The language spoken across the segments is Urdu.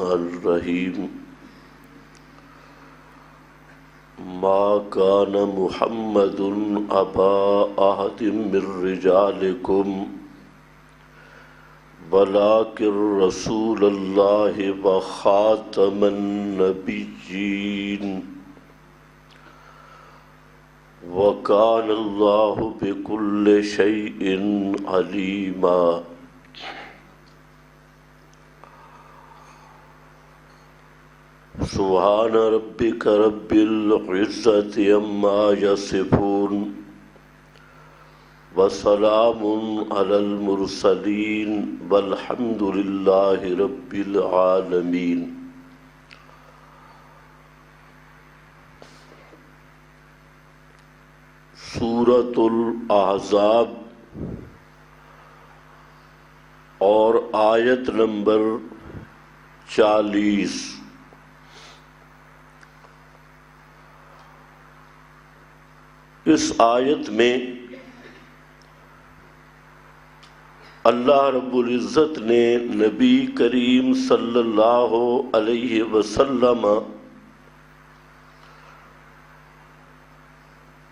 الرحیم ما کان محمد ابا احد من رجالکم ولکن رسول اللہ وخاتم النبیین وکان اللہ بکل شیء علیما۔ سبحان ربک رب العزت عما یصفون وسلام علی المرسلین والحمد للہ رب العالمین۔ سورۃ الاحزاب اور آیت نمبر 40۔ اس آیت میں اللہ رب العزت نے نبی کریم صلی اللہ علیہ وسلم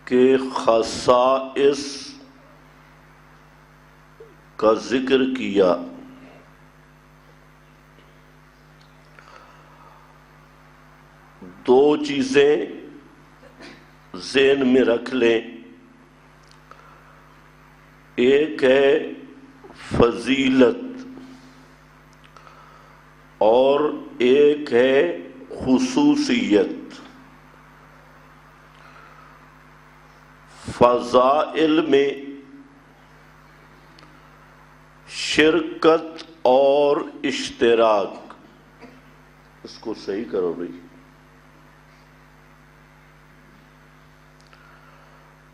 کے خصائص کا ذکر کیا۔ دو چیزیں ذہن میں رکھ لیں، ایک ہے فضیلت اور ایک ہے خصوصیت۔ فضائل میں شرکت اور اشتراک، اس کو صحیح کرو بھائی،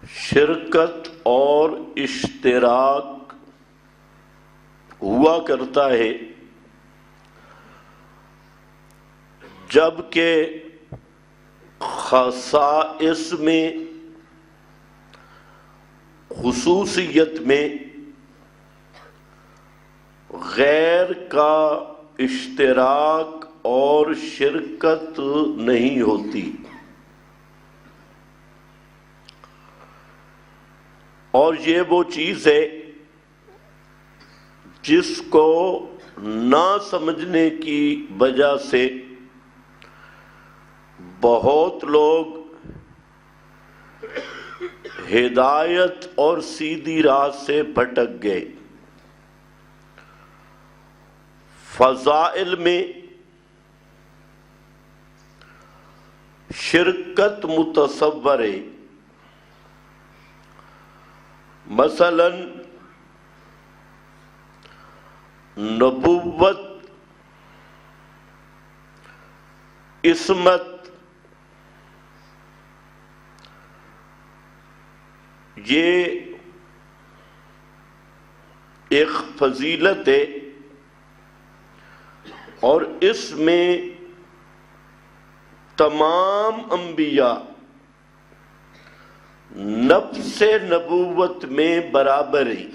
شرکت اور اشتراک ہوا کرتا ہے جبکہ خصائص میں، خصوصیت میں غیر کا اشتراک اور شرکت نہیں ہوتی۔ اور یہ وہ چیز ہے جس کو نہ سمجھنے کی وجہ سے بہت لوگ ہدایت اور سیدھی راہ سے بھٹک گئے۔ فضائل میں شرکت متصور ہے، مثلا نبوت، عصمت، یہ ایک فضیلت ہے اور اس میں تمام انبیاء نفس نبوت میں برابر ہیں۔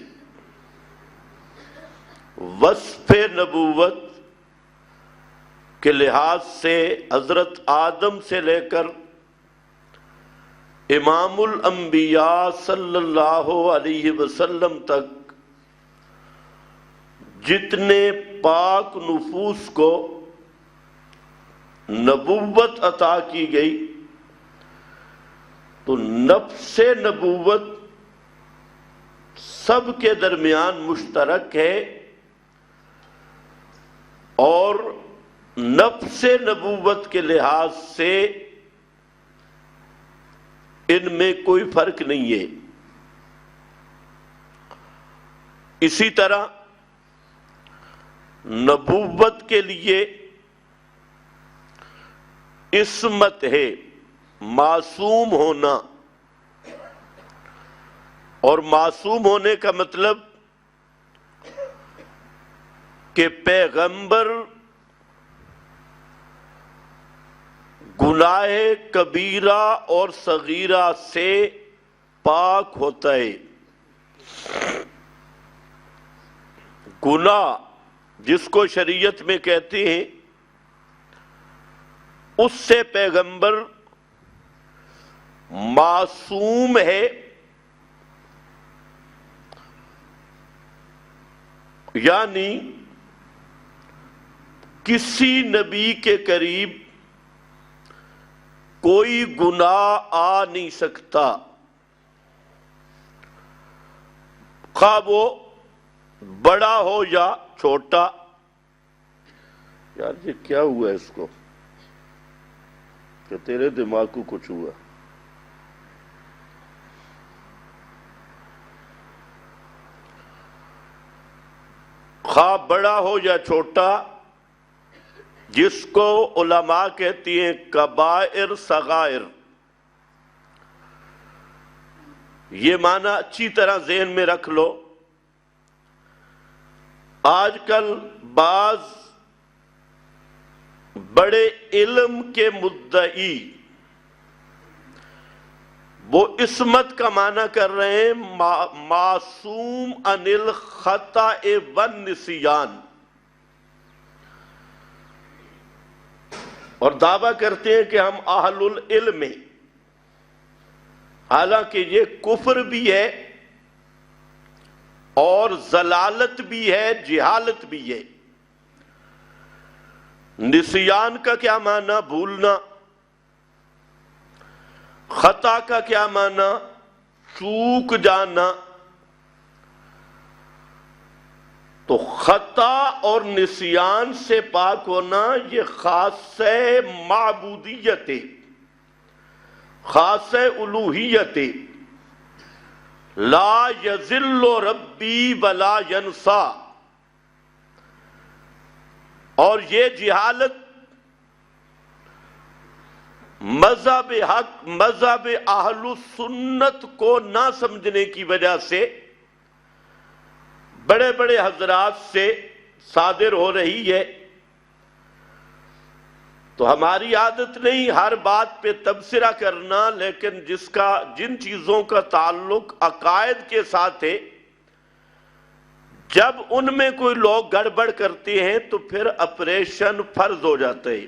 وصف نبوت کے لحاظ سے حضرت آدم سے لے کر امام الانبیاء صلی اللہ علیہ وسلم تک جتنے پاک نفوس کو نبوت عطا کی گئی تو نفس نبوت سب کے درمیان مشترک ہے اور نفس نبوت کے لحاظ سے ان میں کوئی فرق نہیں ہے۔ اسی طرح نبوت کے لیے عصمت ہے، معصوم ہونا، اور معصوم ہونے کا مطلب کہ پیغمبر گناہ کبیرہ اور صغیرہ سے پاک ہوتا ہے۔ گناہ جس کو شریعت میں کہتے ہیں اس سے پیغمبر معصوم ہے، یعنی کسی نبی کے قریب کوئی گناہ آ نہیں سکتا، خواہ وہ بڑا ہو یا چھوٹا۔ یار یہ کیا ہوا ہے اس کو کہ تیرے دماغ کو کچھ ہوا؟ خواہ بڑا ہو یا چھوٹا، جس کو علماء کہتی ہیں کبائر صغائر، یہ معنی اچھی طرح ذہن میں رکھ لو۔ آج کل بعض بڑے علم کے مدعی وہ عصمت کا معنی کر رہے ہیں معصوم عن الخطأ والنسیان، اور دعویٰ کرتے ہیں کہ ہم اہل العلم ہیں، حالانکہ یہ کفر بھی ہے اور ضلالت بھی ہے، جہالت بھی ہے۔ نسیان کا کیا معنی؟ بھولنا۔ خطا کا کیا معنی؟ چوک جانا۔ تو خطا اور نسیان سے پاک ہونا یہ خاص معبودیت ہے، خاص الوہیت ہے۔ لا یضل ربی ولا ینسا، اور یہ جہالت مذہب حق، مذہب اہل سنت کو نہ سمجھنے کی وجہ سے بڑے بڑے حضرات سے صادر ہو رہی ہے۔ تو ہماری عادت نہیں ہر بات پہ تبصرہ کرنا، لیکن جن چیزوں کا تعلق عقائد کے ساتھ ہے، جب ان میں کوئی لوگ گڑبڑ کرتے ہیں تو پھر آپریشن فرض ہو جاتا ہے۔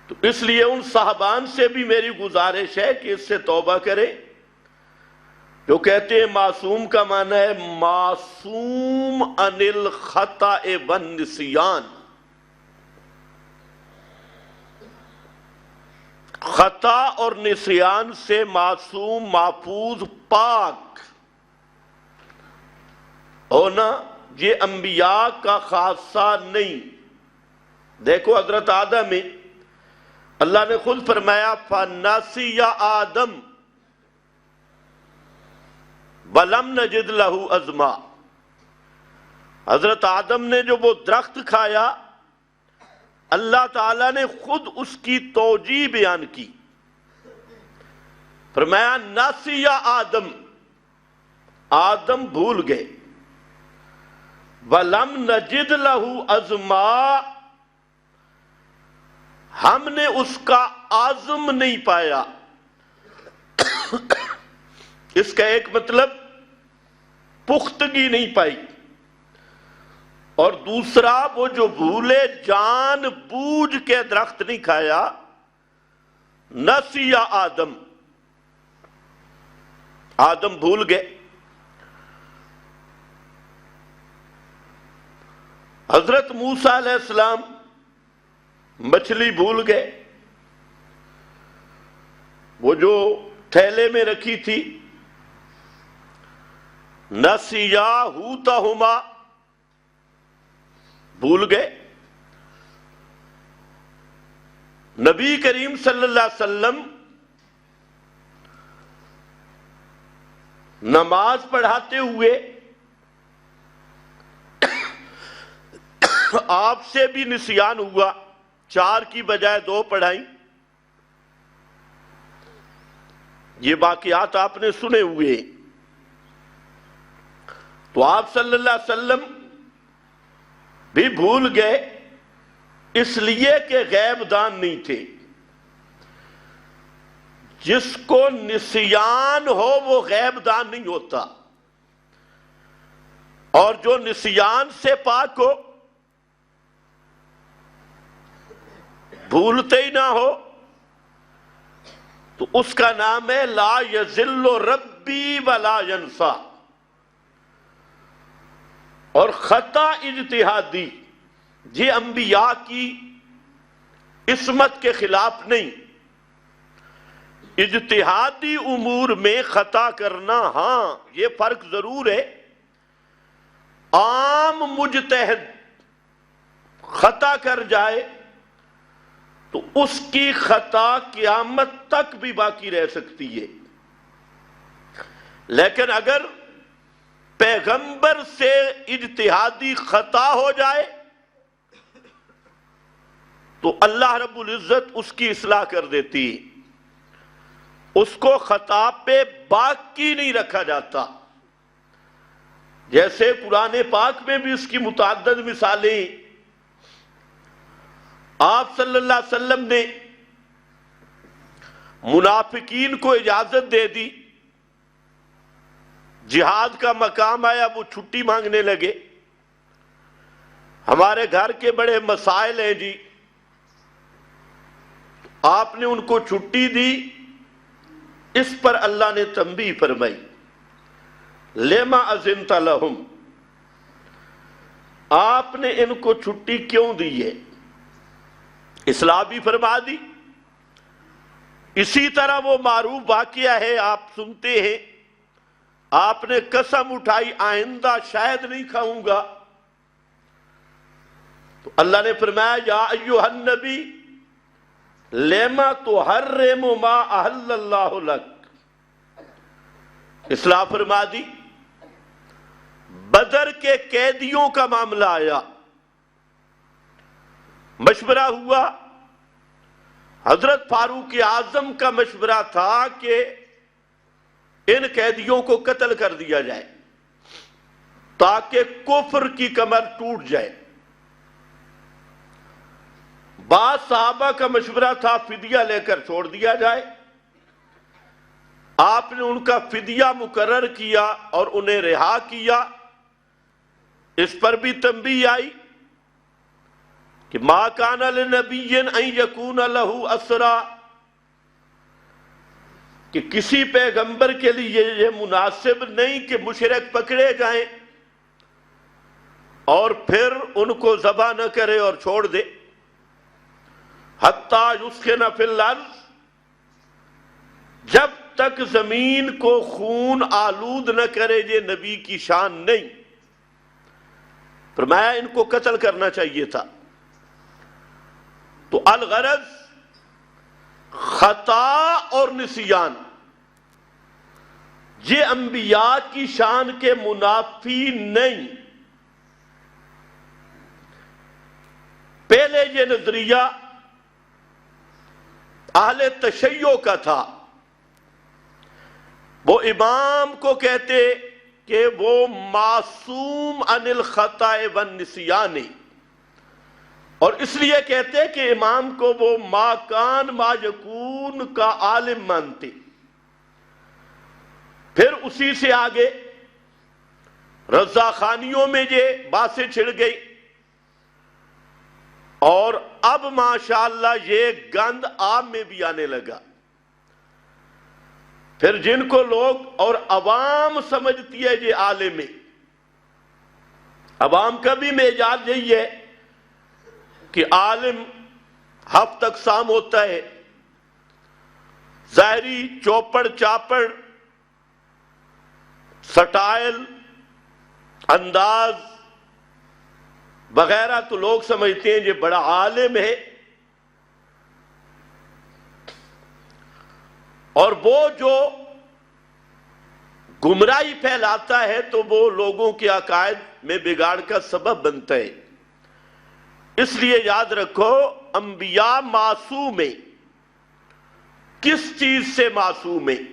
تو اس لیے ان صاحبان سے بھی میری گزارش ہے کہ اس سے توبہ کریں، جو کہتے ہیں معصوم کا معنی ہے معصوم عن الخطأ والنسیان، خطا اور نسیان سے معصوم، محفوظ، پاک ہونا یہ انبیاء کا خاصہ نہیں۔ دیکھو حضرت آدم میں اللہ نے خود فرمایا فَنَسِيَ آدم وَلَمْ نَجِدْ لَهُ عَزْمًا، حضرت آدم نے جو وہ درخت کھایا، اللہ تعالیٰ نے خود اس کی توجیہ بیان کی، فرمایا نَسِيَ آدم، آدم بھول گئے، وَلَمْ نَجِدْ لَهُ عَزْمًا، ہم نے اس کا عزم نہیں پایا۔ اس کا ایک مطلب پختگی نہیں پائی، اور دوسرا وہ جو بھولے جان بوجھ کے درخت نہیں کھایا، نسیہ آدم، آدم بھول گئے۔ حضرت موسیٰ علیہ السلام مچھلی بھول گئے، وہ جو تھیلے میں رکھی تھی، نسیا حوتہما، بھول گئے۔ نبی کریم صلی اللہ علیہ وسلم نماز پڑھاتے ہوئے آپ سے بھی نسیان ہوا، 4 کی بجائے 2 پڑھائیں۔ یہ واقعات آپ نے سنے ہوئے، تو آپ صلی اللہ علیہ وسلم بھی بھول گئے، اس لیے کہ غیب دان نہیں تھے۔ جس کو نسیان ہو وہ غیب دان نہیں ہوتا، اور جو نسیان سے پاک ہو بھولتے ہی نہ ہو تو اس کا نام ہے لا یذل ربی ولا ینسا. اور خطا اجتہادی یہ انبیاء کی عصمت کے خلاف نہیں. اجتہادی امور میں خطا کرنا ہاں یہ فرق ضرور ہے. عام مجتہد خطا کر جائے تو اس کی خطا قیامت تک بھی باقی رہ سکتی ہے. لیکن اگر پیغمبر سے اجتہادی خطا ہو جائے تو اللہ رب العزت اس کی اصلاح کر دیتی. اس کو خطا پہ باقی نہیں رکھا جاتا. جیسے قرآن پاک میں بھی اس کی متعدد مثالیں. آپ صلی اللہ علیہ وسلم نے منافقین کو اجازت دے دی. جہاد کا مقام آیا, وہ چھٹی مانگنے لگے. ہمارے گھر کے بڑے مسائل ہیں جی. آپ نے ان کو چھٹی دی. اس پر اللہ نے تنبیہ فرمائی, لما اذنت لہم, آپ نے ان کو چھٹی کیوں دی ہے؟ اصلاح بھی فرما دی. اسی طرح وہ معروف واقعہ ہے, آپ سنتے ہیں, آپ نے قسم اٹھائی آئندہ شاید نہیں کھاؤں گا. تو اللہ نے فرمایا یا ایھا النبی لما تحرم ما احل اللہ لک. اصلاح فرما دی. بدر کے قیدیوں کا معاملہ آیا, مشورہ ہوا. حضرت فاروق اعظم کا مشورہ تھا کہ ان قیدیوں کو قتل کر دیا جائے تاکہ کفر کی کمر ٹوٹ جائے. بعض صحابہ کا مشورہ تھا فدیہ لے کر چھوڑ دیا جائے. آپ نے ان کا فدیہ مقرر کیا اور انہیں رہا کیا. اس پر بھی تنبیہ آئی کہ ما کان لنبی ان یکون لہ اسرا, کہ کسی پیغمبر کے لیے یہ مناسب نہیں کہ مشرک پکڑے جائیں اور پھر ان کو ذبح نہ کرے اور چھوڑ دے. حتیٰ یسخن فی الارض, جب تک زمین کو خون آلود نہ کرے. یہ نبی کی شان نہیں. فرمایا ان کو قتل کرنا چاہیے تھا. تو الغرض خطا اور نسیان یہ انبیاء کی شان کے منافی نہیں. پہلے یہ نظریہ اہل تشیع کا تھا. وہ امام کو کہتے کہ وہ معصوم عن الخطا والنسیان, اور اس لیے کہتے کہ امام کو وہ ما کان ما یکون کا عالم مانتے. پھر اسی سے آگے رضا خانیوں میں یہ باتیں چھڑ گئی, اور اب ماشاءاللہ یہ گند عام میں بھی آنے لگا. پھر جن کو لوگ اور عوام سمجھتی ہے یہ عالم ہے. عوام کا بھی معیار یہی ہے کہ عالم ہفت اقسام ہوتا ہے. ظاہری چوپڑ چاپڑ سٹائل انداز وغیرہ تو لوگ سمجھتے ہیں یہ بڑا عالم ہے, اور وہ جو گمراہی پھیلاتا ہے تو وہ لوگوں کے عقائد میں بگاڑ کا سبب بنتا ہے. اس لیے یاد رکھو انبیاء معصوم ہیں. کس چیز سے معصوم ہیں؟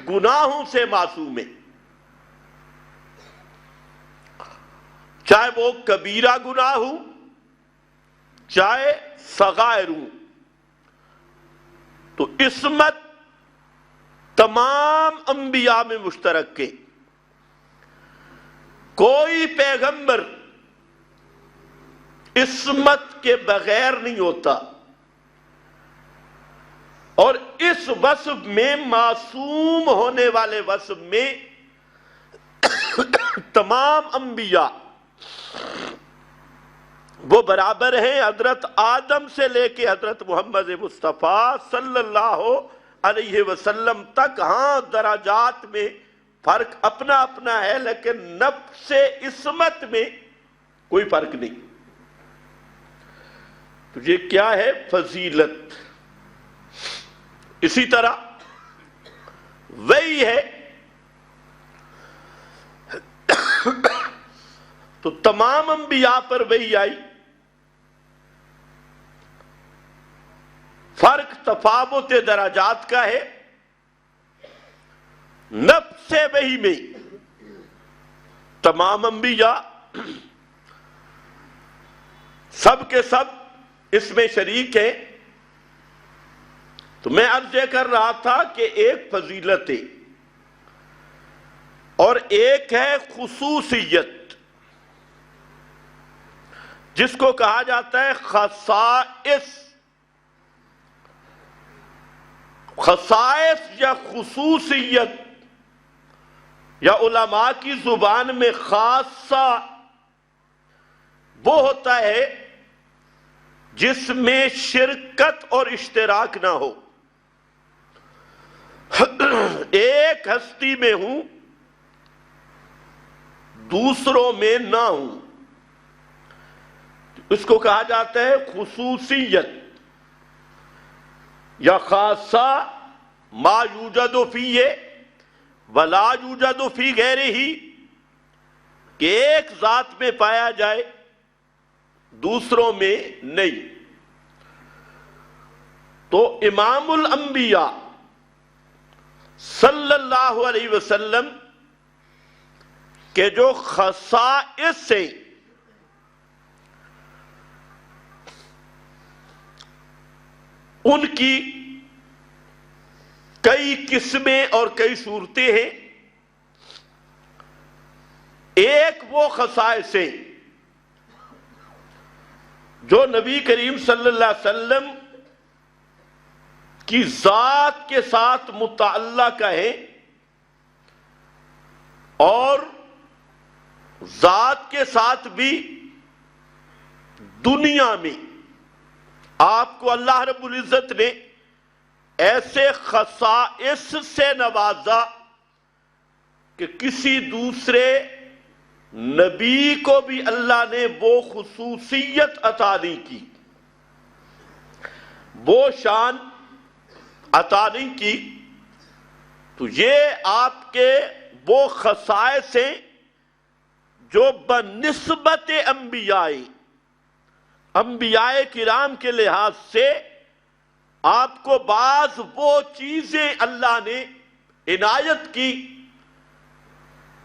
گناہوں سے معصوم ہیں. چاہے وہ کبیرہ گناہ ہو چاہے صغائر ہو. تو عصمت تمام انبیاء میں مشترک ہے. کوئی پیغمبر عصمت کے بغیر نہیں ہوتا، اور اس وصف میں، معصوم ہونے والے وصف میں، تمام انبیاء وہ برابر ہیں، حضرت آدم سے لے کے حضرت محمد مصطفیٰ صلی اللہ علیہ وسلم تک۔ ہاں درجات میں فرق اپنا اپنا ہے، لیکن نفس عصمت میں کوئی فرق نہیں۔ تو یہ کیا ہے؟ فضیلت۔ اسی طرح وہی ہے تو تمام انبیاء پر وہی آئی، فرق تفاوت درجات کا ہے، نفس وحی میں تمام انبیاء سب کے سب اس میں شریک ہیں۔ تو میں عرض یہ کر رہا تھا کہ ایک فضیلت ہے اور ایک ہے خصوصیت، جس کو کہا جاتا ہے خصائص۔ خصائص یا خصوصیت، یا علماء کی زبان میں خاصہ، وہ ہوتا ہے جس میں شرکت اور اشتراک نہ ہو۔ ایک ہستی میں ہوں، دوسروں میں نہ ہوں، اس کو کہا جاتا ہے خصوصیت یا خاصہ۔ ما یوجد فیہ ولا یوجد فی غیرہ، کہ ایک ذات میں پایا جائے دوسروں میں نہیں۔ تو امام الانبیاء صلی اللہ علیہ وسلم کے جو خصائص ہیں، ان کی کئی قسمیں اور کئی صورتیں ہیں۔ ایک وہ خصائص ہیں جو نبی کریم صلی اللہ علیہ وسلم کی ذات کے ساتھ متعلق ہے، اور ذات کے ساتھ بھی دنیا میں آپ کو اللہ رب العزت نے ایسے خصائص سے نوازا کہ کسی دوسرے نبی کو بھی اللہ نے وہ خصوصیت عطا نہیں کی، وہ شان عطا نہیں کی۔ تو یہ آپ کے وہ خصائص ہیں جو بنسبت انبیاء کرام کے لحاظ سے آپ کو بعض وہ چیزیں اللہ نے عنایت کی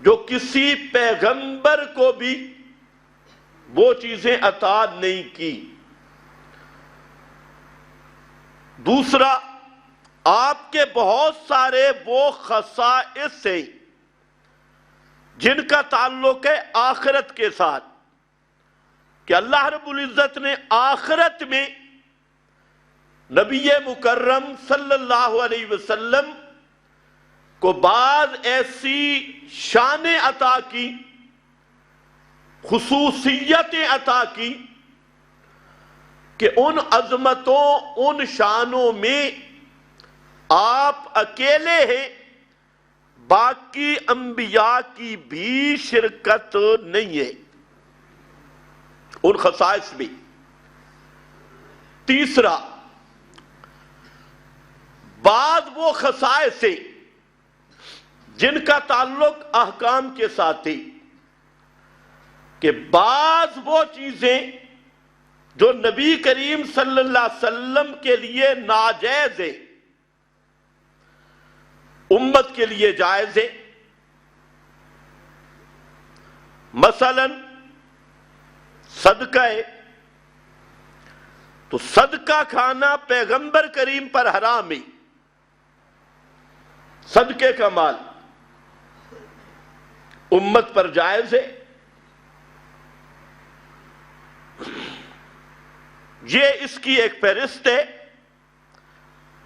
جو کسی پیغمبر کو بھی وہ چیزیں عطا نہیں کی۔ دوسرا، آپ کے بہت سارے وہ خصائص ہیں جن کا تعلق ہے آخرت کے ساتھ، کہ اللہ رب العزت نے آخرت میں نبی مکرم صلی اللہ علیہ وسلم کو بعض ایسی شانیں عطا کی، خصوصیتیں عطا کی، کہ ان عظمتوں، ان شانوں میں آپ اکیلے ہیں، باقی انبیاء کی بھی شرکت نہیں ہے ان خصائص میں۔ تیسرا، بعض وہ خصائص ہیں جن کا تعلق احکام کے ساتھ ہے، کہ بعض وہ چیزیں جو نبی کریم صلی اللہ علیہ وسلم کے لیے ناجائز ہیں، امت کے لیے جائز ہے۔ مثلا صدقہ ہے، تو صدقہ کھانا پیغمبر کریم پر حرام ہے، صدقے کا مال امت پر جائز ہے۔ یہ اس کی ایک فہرست ہے۔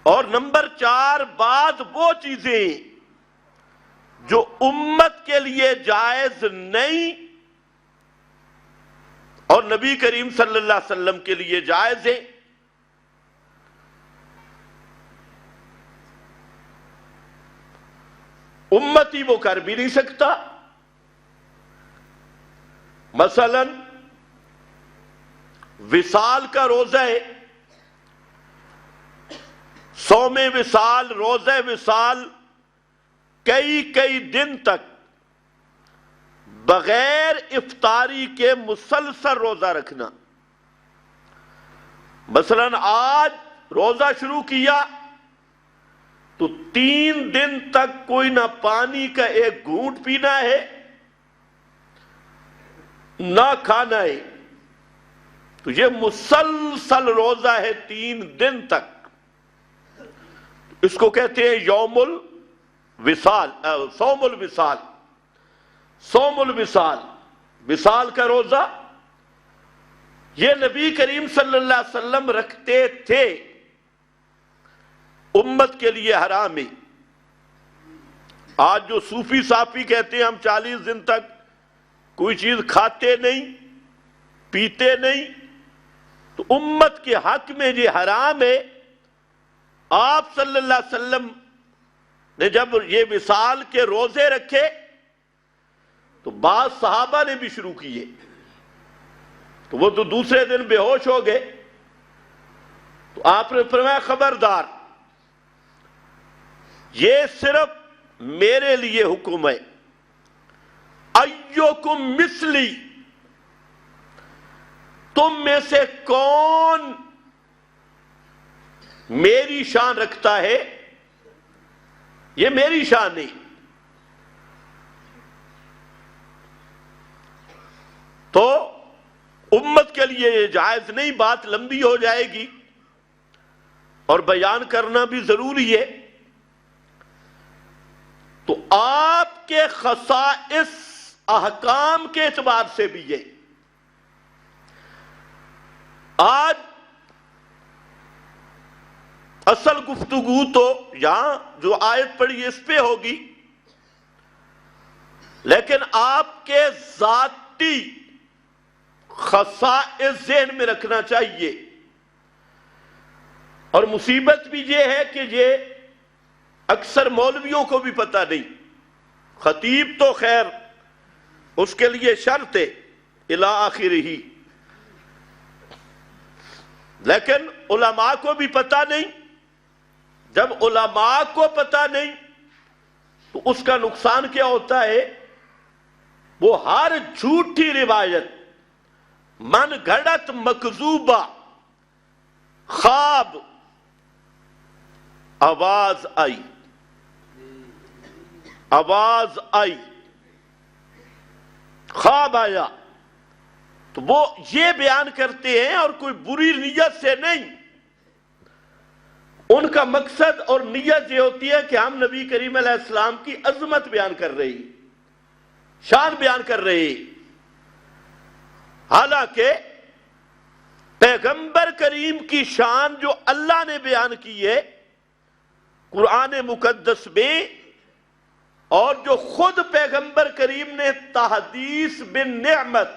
اور نمبر 4، بعض وہ چیزیں جو امت کے لیے جائز نہیں اور نبی کریم صلی اللہ علیہ وسلم کے لیے جائز ہے۔ امتی وہ کر بھی نہیں سکتا۔ مثلا وصال کا روزہ ہے، صوم وصال، روزہ وصال کئی دن تک بغیر افطاری کے مسلسل روزہ رکھنا۔ مثلا آج روزہ شروع کیا تو 3 دن تک کوئی نہ پانی کا ایک گھونٹ پینا ہے نہ کھانا ہے، تو یہ مسلسل روزہ ہے 3 دن تک۔ اس کو کہتے ہیں یوم الوصال، صوم الوصال، صوم الوصال، وصال کا روزہ۔ یہ نبی کریم صلی اللہ علیہ وسلم رکھتے تھے، امت کے لیے حرام ہے۔ آج جو صوفی صافی کہتے ہیں ہم 40 دن تک کوئی چیز کھاتے نہیں پیتے نہیں، تو امت کے حق میں یہ حرام ہے۔ آپ صلی اللہ علیہ وسلم نے جب یہ وصال کے روزے رکھے تو بعض صحابہ نے بھی شروع کیے، تو وہ تو دوسرے دن بے ہوش ہو گئے، تو آپ نے فرمایا خبردار، یہ صرف میرے لیے حکم ہے۔ ایوکم مثلی، تم میں سے کون میری شان رکھتا ہے؟ یہ میری شان نہیں۔ تو امت کے لیے یہ جائز نہیں، بات لمبی ہو جائے گی اور بیان کرنا بھی ضروری ہے۔ تو آپ کے خصائص احکام کے اعتبار سے بھی یہ آج اصل گفتگو تو یہاں جو آیت پڑھی اس پہ ہوگی، لیکن آپ کے ذاتی خصائص ذہن میں رکھنا چاہیے۔ اور مصیبت بھی یہ ہے کہ یہ اکثر مولویوں کو بھی پتہ نہیں، خطیب تو خیر اس کے لیے شرط ہے الی آخرہ، لیکن علماء کو بھی پتہ نہیں۔ جب علماء کو پتہ نہیں تو اس کا نقصان کیا ہوتا ہے؟ وہ ہر جھوٹی روایت، من گھڑت مکذوبہ، خواب، آواز آئی، آواز آئی، خواب آیا، تو وہ یہ بیان کرتے ہیں اور کوئی بری نیت سے نہیں۔ ان کا مقصد اور نیت یہ ہوتی ہے کہ ہم نبی کریم علیہ السلام کی عظمت بیان کر رہے ہیں، شان بیان کر رہے ہیں۔ حالانکہ پیغمبر کریم کی شان جو اللہ نے بیان کی ہے قرآن مقدس میں، اور جو خود پیغمبر کریم نے تحدیث بالنعمت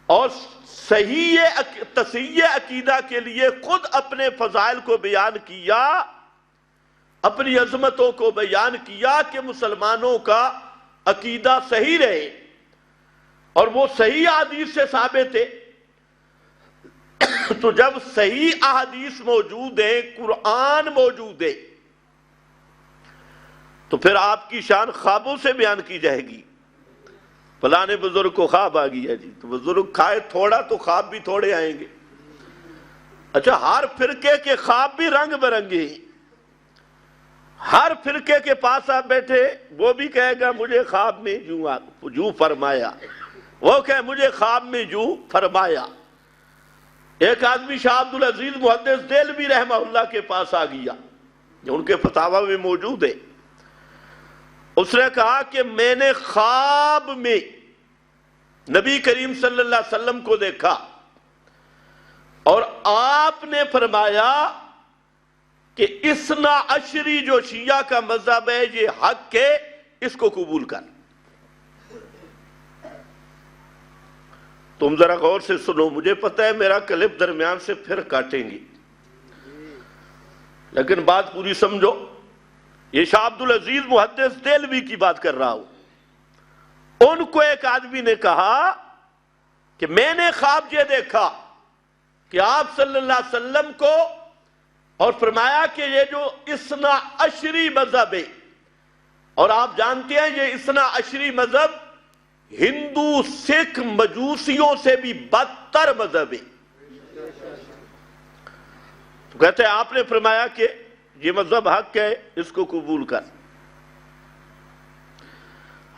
اور تصحیح عقیدہ کے لیے خود اپنے فضائل کو بیان کیا، اپنی عظمتوں کو بیان کیا کہ مسلمانوں کا عقیدہ صحیح رہے، اور وہ صحیح احادیث سے ثابت ہے۔ تو جب صحیح احادیث موجود ہے، قرآن موجود ہے، تو پھر آپ کی شان خوابوں سے بیان کی جائے گی۔ فلانے بزرگ کو خواب آ گیا جی، تو بزرگ کھائے تھوڑا تو خواب بھی تھوڑے آئیں گے۔ اچھا، ہر فرقے کے خواب بھی رنگ برنگے ہیں۔ ہر فرقے کے پاس آپ بیٹھے، وہ بھی کہے گا مجھے خواب میں یوں فرمایا، وہ کہے مجھے خواب میں یوں فرمایا۔ ایک آدمی شاہ عبد العزیز محدث دہلوی رحمہ اللہ کے پاس آ گیا، جو ان کے فتاوی میں موجود ہے۔ اس نے کہا کہ میں نے خواب میں نبی کریم صلی اللہ علیہ وسلم کو دیکھا، اور آپ نے فرمایا کہ اثنا عشری جو شیعہ کا مذہب ہے یہ حق ہے، اس کو قبول کر۔ تم ذرا غور سے سنو، مجھے پتہ ہے میرا کلپ درمیان سے پھر کاٹیں گی، لیکن بات پوری سمجھو۔ یہ شاہ عبد العزیز محدث دہلوی کی بات کر رہا ہوں۔ ان کو ایک آدمی نے کہا کہ میں نے خواب یہ دیکھا کہ آپ صلی اللہ علیہ وسلم کو، اور فرمایا کہ یہ جو اثنا عشری مذہب ہے، اور آپ جانتے ہیں یہ اثنا عشری مذہب ہندو، سکھ، مجوسیوں سے بھی بدتر مذہب ہے۔ تو کہتے ہیں آپ نے فرمایا کہ یہ مذہب حق ہے، اس کو قبول کر۔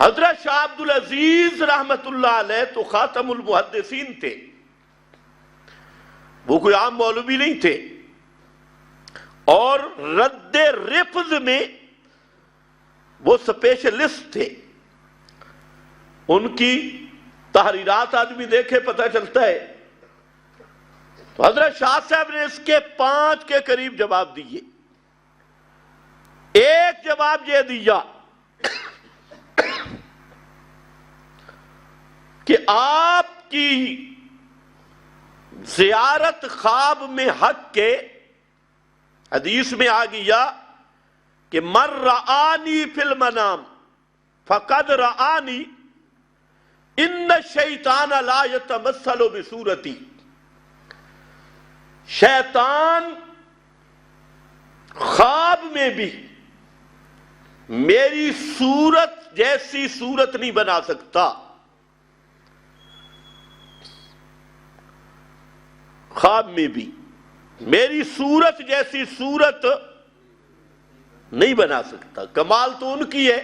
حضرت شاہ عبد العزیز رحمت اللہ علیہ تو خاتم المحدثین تھے، وہ کوئی عام مولوی نہیں تھے، اور رد رفض میں وہ سپیشلسٹ تھے۔ ان کی تحریرات آدمی دیکھے پتہ چلتا ہے۔ تو حضرت شاہ صاحب نے اس کے 5 کے قریب جواب دیے۔ ایک جواب یہ دیا کہ آپ کی زیارت خواب میں حق کے، حدیث میں آ گیا کہ من رآنی فی المنام فقد رآنی ان الشیطان لا یتمثل بصورتی۔ شیطان خواب میں بھی میری صورت جیسی صورت نہیں بنا سکتا۔ خواب میں بھی میری صورت جیسی صورت نہیں بنا سکتا۔ کمال تو ان کی ہے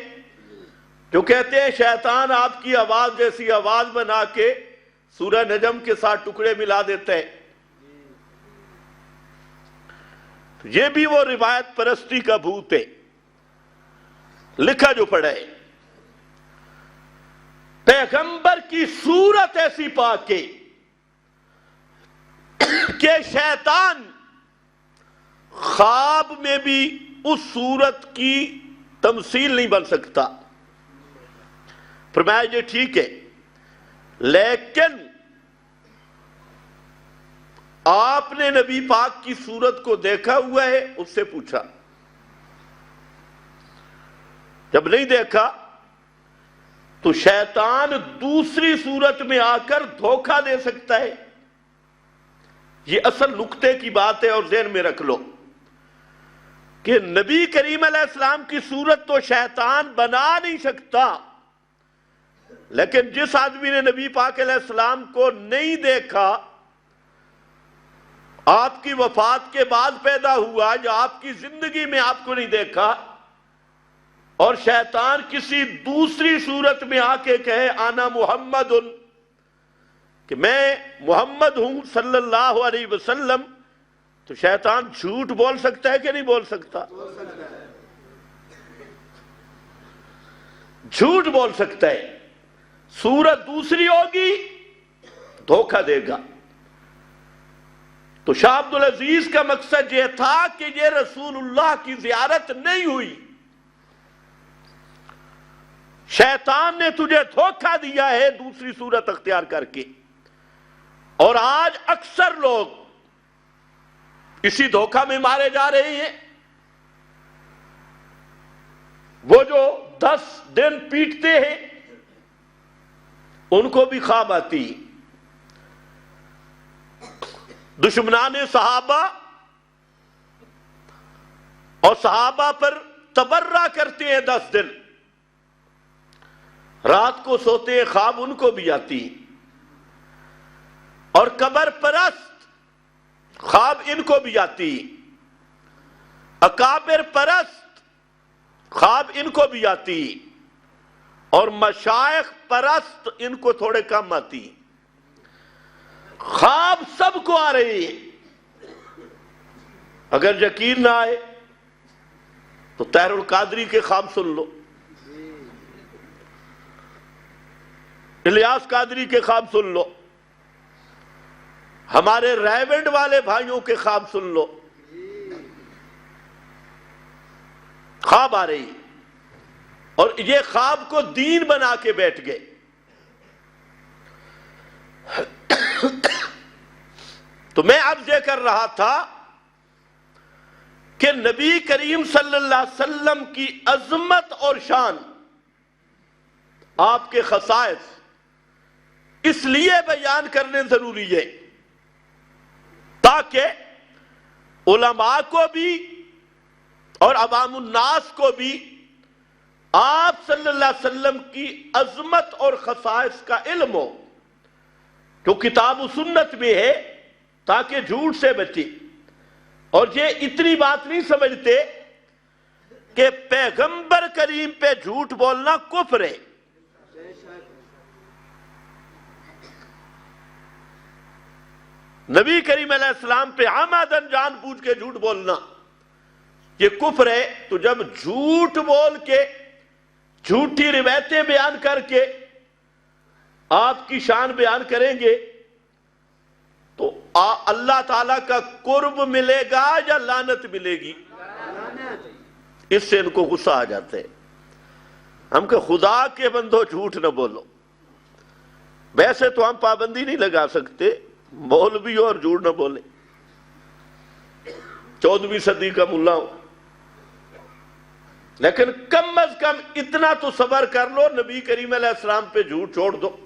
جو کہتے ہیں شیطان آپ کی آواز جیسی آواز بنا کے سورہ نجم کے ساتھ ٹکڑے ملا دیتا ہے۔ یہ بھی وہ روایت پرستی کا بھوت ہے، لکھا جو پڑھا ہے۔ پیغمبر کی صورت ایسی پا کے کہ شیطان خواب میں بھی اس صورت کی تمثیل نہیں بن سکتا۔ فرمایا یہ ٹھیک ہے، لیکن آپ نے نبی پاک کی صورت کو دیکھا ہوا ہے؟ اس سے پوچھا۔ جب نہیں دیکھا تو شیطان دوسری صورت میں آ کر دھوکہ دے سکتا ہے۔ یہ اصل نقطے کی بات ہے، اور ذہن میں رکھ لو کہ نبی کریم علیہ السلام کی صورت تو شیطان بنا نہیں سکتا، لیکن جس آدمی نے نبی پاک علیہ السلام کو نہیں دیکھا، آپ کی وفات کے بعد پیدا ہوا یا آپ کی زندگی میں آپ کو نہیں دیکھا، اور شیطان کسی دوسری صورت میں آ کے کہے انا محمد، کہ میں محمد ہوں صلی اللہ علیہ وسلم، تو شیطان جھوٹ بول سکتا ہے کہ نہیں بول سکتا؟ جھوٹ بول سکتا ہے۔ صورت دوسری ہوگی، دھوکہ دے گا۔ تو شاہ عبد العزیز کا مقصد یہ تھا کہ یہ رسول اللہ کی زیارت نہیں ہوئی، شیطان نے تجھے دھوکہ دیا ہے دوسری صورت اختیار کر کے۔ اور آج اکثر لوگ اسی دھوکہ میں مارے جا رہے ہیں۔ وہ جو 10 دن پیٹتے ہیں ان کو بھی خواب آتی، دشمنان صحابہ اور صحابہ پر تبرہ کرتے ہیں 10 دن، رات کو سوتے ہیں، خواب ان کو بھی آتی، اور قبر پرست خواب ان کو بھی آتی، اکابر پرست خواب ان کو بھی آتی، اور مشائخ پرست ان کو تھوڑے کم آتی۔ خواب سب کو آ رہی ہے۔ اگر یقین نہ آئے تو طاہر القادری کے خواب سن لو، الیاس قادری کے خواب سن لو، ہمارے ریونڈ والے بھائیوں کے خواب سن لو، خواب آ رہی اور یہ خواب کو دین بنا کے بیٹھ گئے۔ تو میں عرض یہ کر رہا تھا کہ نبی کریم صلی اللہ علیہ وسلم کی عظمت اور شان، آپ کے خصائص اس لیے بیان کرنے ضروری ہے تاکہ علماء کو بھی اور عوام الناس کو بھی آپ صلی اللہ علیہ وسلم کی عظمت اور خصائص کا علم ہو، جو کتاب و سنت میں ہے، تاکہ جھوٹ سے بچے۔ اور یہ اتنی بات نہیں سمجھتے کہ پیغمبر کریم پہ جھوٹ بولنا کفر ہے۔ نبی کریم علیہ السلام پہ عمدن جان بوجھ کے جھوٹ بولنا یہ کفر ہے۔ تو جب جھوٹ بول کے، جھوٹی روایتیں بیان کر کے آپ کی شان بیان کریں گے تو اللہ تعالیٰ کا قرب ملے گا یا لعنت ملے گی؟ اس سے ان کو غصہ آ جاتے ہیں۔ ہم کہ خدا کے بندو جھوٹ نہ بولو۔ ویسے تو ہم پابندی نہیں لگا سکتے، مولوی اور جھوٹ نہ بولے، 14ویں صدی کا ملا ہو، لیکن کم از کم اتنا تو صبر کر لو، نبی کریم علیہ السلام پہ جھوٹ چھوڑ دو،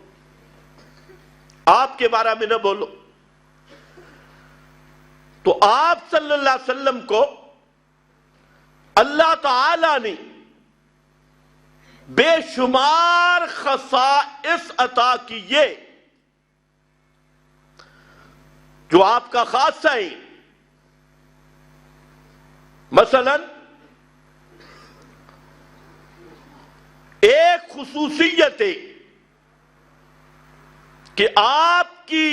آپ کے بارے میں نہ بولو۔ تو آپ صلی اللہ علیہ وسلم کو اللہ تعالی نے بے شمار خصائص عطا کیے جو آپ کا خاصہ ہے۔ مثلا ایک خصوصیت ہے کہ آپ کی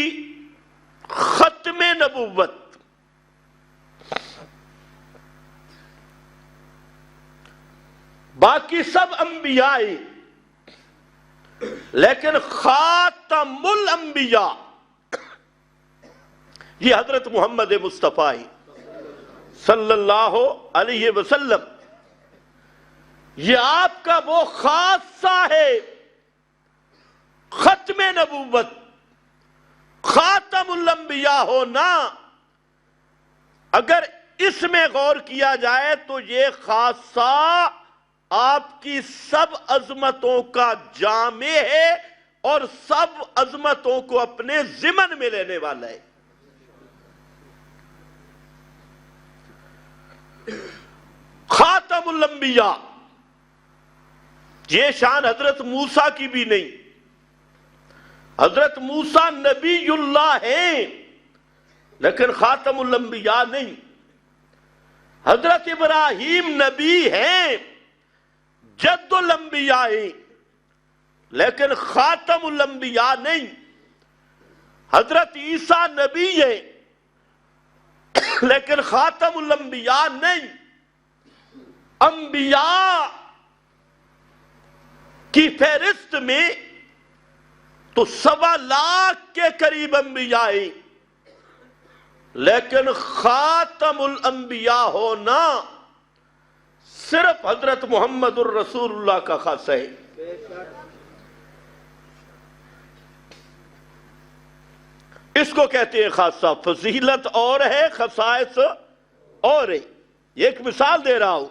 ختم نبوت باقی سب انبیاء ہیں، لیکن خاتم الانبیاء یہ حضرت محمد مصطفیٰ صلی اللہ علیہ وسلم، یہ آپ کا وہ خاصہ ہے، ختم نبوت، خاتم الانبیاء ہونا۔ اگر اس میں غور کیا جائے تو یہ خاصہ آپ کی سب عظمتوں کا جامع ہے اور سب عظمتوں کو اپنے ضمن میں لینے والا ہے۔ خاتم الانبیاء، یہ شان حضرت موسیٰ کی بھی نہیں۔ حضرت موسیٰ نبی اللہ ہیں لیکن خاتم الانبیاء نہیں۔ حضرت ابراہیم نبی ہیں، جد الانبیاء ہیں، لیکن خاتم الانبیاء نہیں۔ حضرت عیسیٰ نبی ہیں لیکن خاتم الانبیاء نہیں۔ انبیاء کی فہرست میں تو 1.25 لاکھ کے قریب انبیاء ہیں، لیکن خاتم الانبیاء ہونا صرف حضرت محمد الرسول اللہ کا خاصہ ہے۔ اس کو کہتے ہیں خاصہ۔ فضیلت اور ہے، خصائص اور ہے۔ یہ ایک مثال دے رہا ہوں۔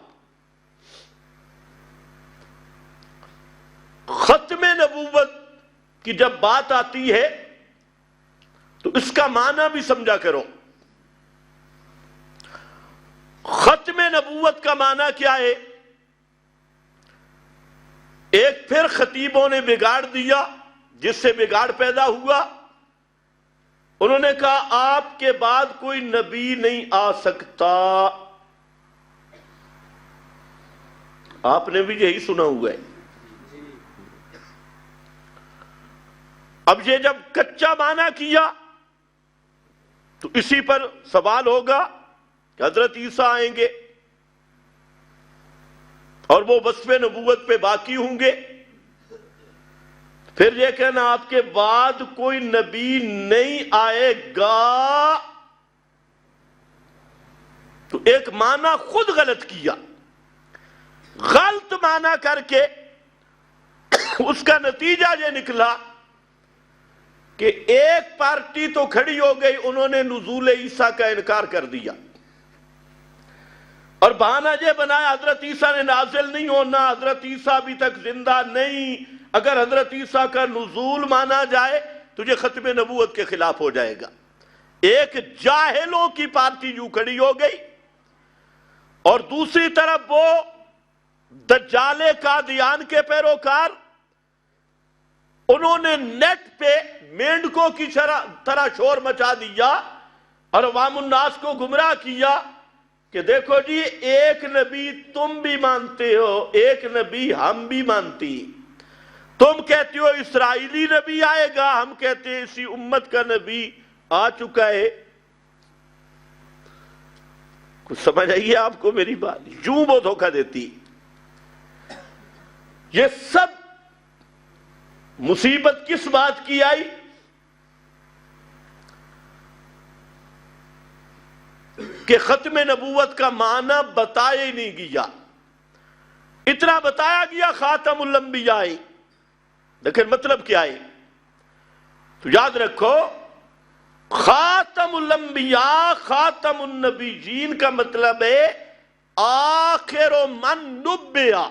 ختم نبوت کی جب بات آتی ہے تو اس کا معنی بھی سمجھا کرو۔ ختم نبوت کا معنی کیا ہے؟ ایک پھر خطیبوں نے بگاڑ دیا، جس سے بگاڑ پیدا ہوا۔ انہوں نے کہا آپ کے بعد کوئی نبی نہیں آ سکتا۔ آپ نے بھی یہی سنا ہوا ہے۔ اب یہ جب کچا معنی کیا تو اسی پر سوال ہوگا کہ حضرت عیسیٰ آئیں گے اور وہ وصف نبوت پہ باقی ہوں گے۔ پھر یہ کہنا آپ کے بعد کوئی نبی نہیں آئے گا، تو ایک معنی خود غلط کیا، غلط معنی کر کے اس کا نتیجہ یہ نکلا کہ ایک پارٹی تو کھڑی ہو گئی، انہوں نے نزول عیسیٰ کا انکار کر دیا اور بہانہ یہ بنایا حضرت عیسیٰ نے نازل نہیں ہونا، حضرت عیسیٰ ابھی تک زندہ نہیں، اگر حضرت عیسیٰ کا نزول مانا جائے تو یہ ختم نبوت کے خلاف ہو جائے گا۔ ایک جاہلوں کی پارٹی یوں کھڑی ہو گئی اور دوسری طرف وہ دجال قادیان کے پیروکار، انہوں نے نیٹ پہ مینڈکوں کی طرح شور مچا دیا اور عوام الناس کو گمراہ کیا کہ دیکھو جی ایک نبی تم بھی مانتے ہو، ایک نبی ہم بھی مانتی، تم کہتے ہو اسرائیلی نبی آئے گا، ہم کہتے ہیں اسی امت کا نبی آ چکا ہے۔ کچھ سمجھ آئیے آپ کو میری بات؟ یوں وہ دھوکہ دیتی۔ یہ سب مصیبت کس بات کی آئی؟ کہ ختم نبوت کا معنی بتایا ہی نہیں گیا، اتنا بتایا گیا خاتم الانبیاء، لیکن مطلب کیا ہے؟ تو یاد رکھو خاتم الانبیاء خاتم النبیین کا مطلب ہے آخر من نبیا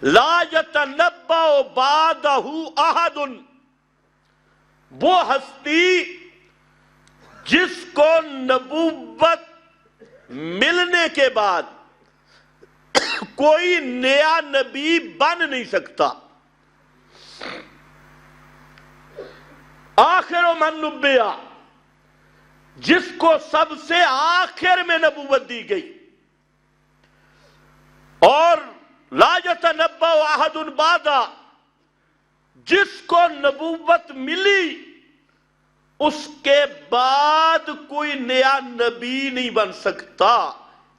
لا یتنبأ بعدہ احد، وہ ہستی جس کو نبوت ملنے کے بعد کوئی نیا نبی بن نہیں سکتا۔ آخر من نبیا، جس کو سب سے آخر میں نبوت دی گئی، اور لا یتنبأ احد بعدہ، جس کو نبوت ملی اس کے بعد کوئی نیا نبی نہیں بن سکتا۔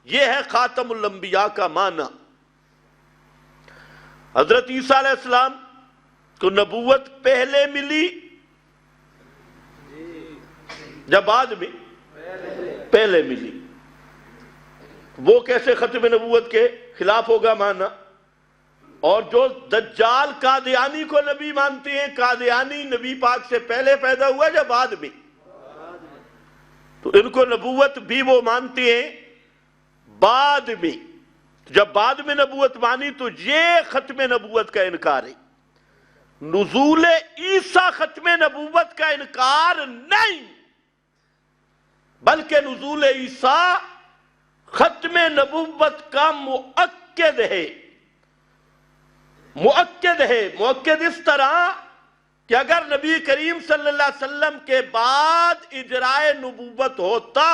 یہ ہے خاتم الانبیاء کا معنی۔ حضرت عیسیٰ علیہ السلام کو نبوت پہلے ملی جب بعد میں پہلے ملی، وہ کیسے ختم نبوت کے خلاف ہوگا معنی؟ اور جو دجال قادیانی کو نبی مانتے ہیں، قادیانی نبی پاک سے پہلے پیدا ہوا یا بعد میں؟ تو ان کو نبوت بھی وہ مانتے ہیں بعد میں۔ جب بعد میں نبوت مانی تو یہ ختم نبوت کا انکار ہے۔ نزول عیسیٰ ختم نبوت کا انکار نہیں، بلکہ نزول عیسیٰ ختم نبوت کا مؤکد ہے۔ مؤکد اس طرح کہ اگر نبی کریم صلی اللہ علیہ وسلم کے بعد اجرائے نبوت ہوتا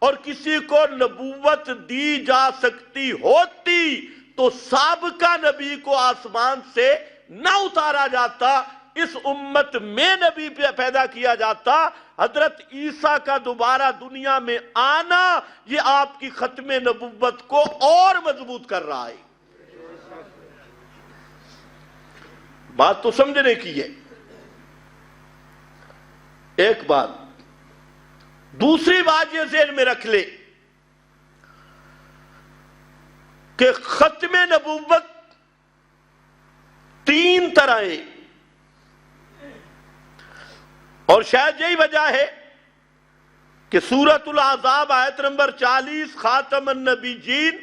اور کسی کو نبوت دی جا سکتی ہوتی تو سابقہ نبی کو آسمان سے نہ اتارا جاتا، اس امت میں نبی پیدا کیا جاتا۔ حضرت عیسیٰ کا دوبارہ دنیا میں آنا یہ آپ کی ختم نبوت کو اور مضبوط کر رہا ہے۔ بات تو سمجھنے کی ہے۔ ایک بات، دوسری بات یہ ذہن میں رکھ لے کہ ختم نبوت تین طرح ہے، اور شاید یہی وجہ ہے کہ سورۃ الاحزاب آیت نمبر 40 خاتم النبیین،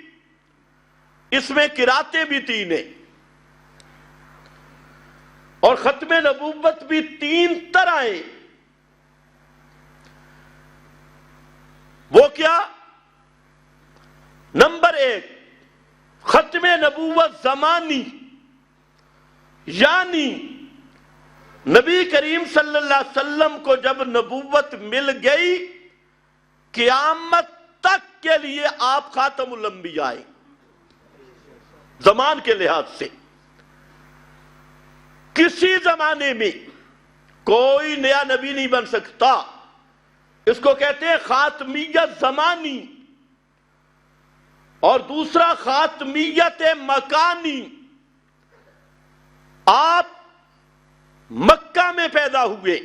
اس میں قراتیں بھی تین ہیں اور ختم نبوت بھی تین طرح ہے۔ وہ کیا؟ نمبر ایک، ختم نبوت زمانی، یعنی نبی کریم صلی اللہ علیہ وسلم کو جب نبوت مل گئی قیامت تک کے لیے آپ خاتم الانبیاء ہیں زمان کے لحاظ سے۔ کسی زمانے میں کوئی نیا نبی نہیں بن سکتا، اس کو کہتے ہیں خاتمیت زمانی۔ اور دوسرا خاتمیت مکانی، آپ مکہ میں پیدا ہوئے،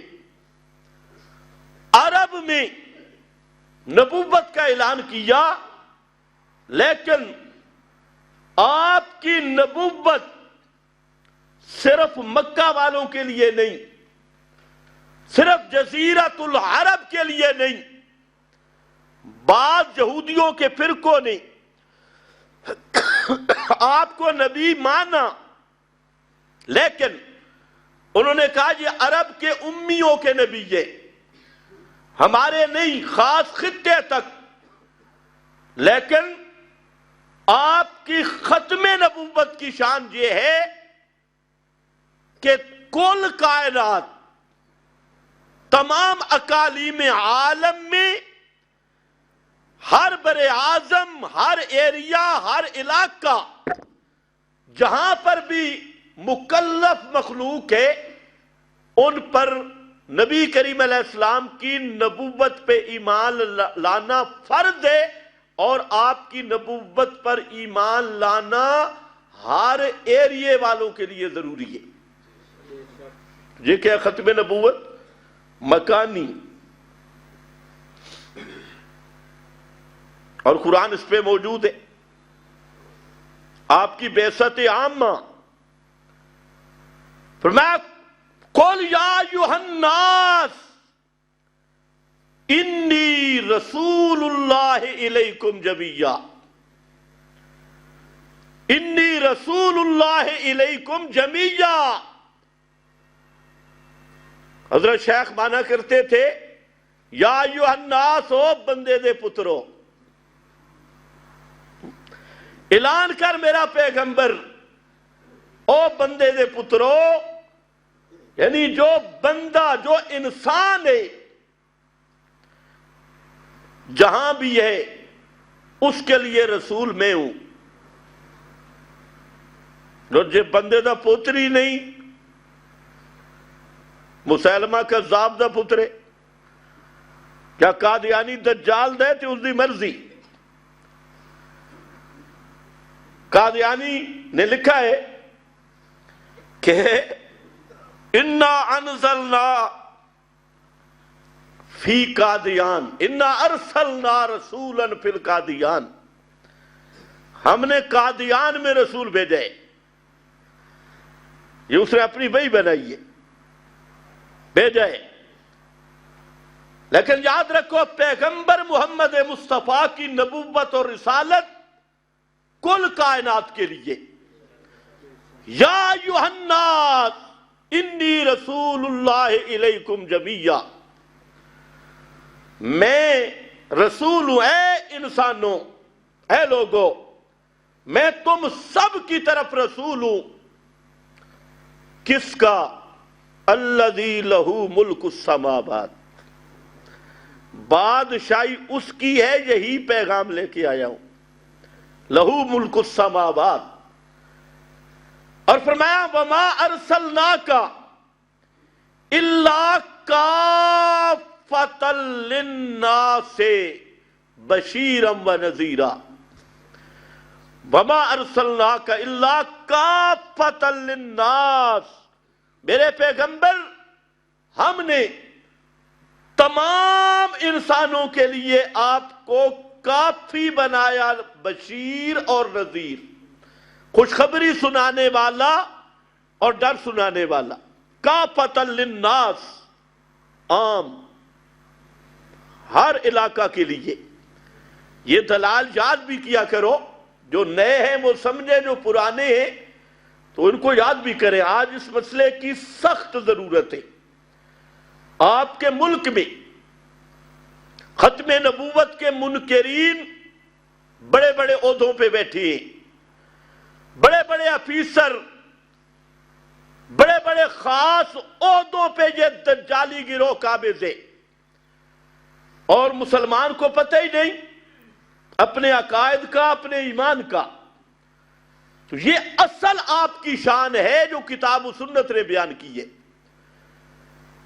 عرب میں نبوت کا اعلان کیا، لیکن آپ کی نبوت صرف مکہ والوں کے لیے نہیں، صرف جزیرۃ العرب کے لیے نہیں، بعض یہودیوں کے فرقوں نے آپ کو نبی مانا، لیکن انہوں نے کہا یہ عرب کے امیوں کے نبی ہے، ہمارے نہیں، خاص خطے تک۔ لیکن آپ کی ختم نبوت کی شان یہ ہے کہ کل کائنات، تمام اقالیم عالم میں، ہر بر اعظم، ہر ایریا، ہر علاقہ، جہاں پر بھی مکلف مخلوق ہے، ان پر نبی کریم علیہ السلام کی نبوت پہ ایمان لانا فرض ہے، اور آپ کی نبوت پر ایمان لانا ہر ایریے والوں کے لیے ضروری ہے۔ یہ کیا ختم نبوت؟ مکانی، اور قرآن اس پہ موجود ہے۔ آپ کی بعثت عامہ، فرمایا قل یا ایھا الناس انی رسول اللہ الیکم جمیعا، انی رسول اللہ الیکم جمیعا۔ حضرت شیخ مانا کرتے تھے یا ایھا الناس، او بندے دے پترو، اعلان کر میرا پیغمبر، او بندے دے پترو، یعنی جو بندہ، جو انسان ہے جہاں بھی ہے، اس کے لیے رسول میں ہوں۔ جو بندے دا پتر ہی نہیں، مسلمہ کذاب دا پتر ہے، کیا قادیانی دجال دے تے اس دی مرضی۔ قادیانی نے لکھا ہے کہ انا انزلنا فی قادیان، انا ارسلنا رسولا فی القادیان، ہم نے قادیان میں رسول بھیجے۔ یہ اس نے اپنی بہی بنائی ہے، بھیجا ہے۔ لیکن یاد رکھو، پیغمبر محمد مصطفیٰ کی نبوت اور رسالت کل کائنات کے لیے۔ یا ایھا الناس انی رسول اللہ الیکم جمیعا، میں رسول ہوں، اے انسانوں، اے لوگوں، میں تم سب کی طرف رسول ہوں۔ کس کا؟ الذی لہ ملک السماوات، بادشاہی اس کی ہے، یہی پیغام لے کے آیا ہوں۔ لہ ملک السماوات، اور فرمایا وما ارسلناک الا کافۃ للناس بشیرا ونذیرا، وما ارسلناک الا کافۃ للناس، میرے پیغمبر ہم نے تمام انسانوں کے لیے آپ کو کافی بنایا، بشیر اور نذیر، خوشخبری سنانے والا اور ڈر سنانے والا۔ کافۃ للناس، عام، ہر علاقہ کے لیے۔ یہ دلال یاد بھی کیا کرو، جو نئے ہیں وہ سمجھیں، جو پرانے ہیں تو ان کو یاد بھی کریں۔ آج اس مسئلے کی سخت ضرورت ہے۔ آپ کے ملک میں ختم نبوت کے منکرین بڑے بڑے عہدوں پہ بیٹھے ہیں، بڑے بڑے افیسر، بڑے بڑے خاص عہدوں پہ یہ دجالی گروہ قابض ہے، اور مسلمان کو پتہ ہی نہیں اپنے عقائد کا، اپنے ایمان کا۔ تو یہ اصل آپ کی شان ہے جو کتاب و سنت نے بیان کی ہے،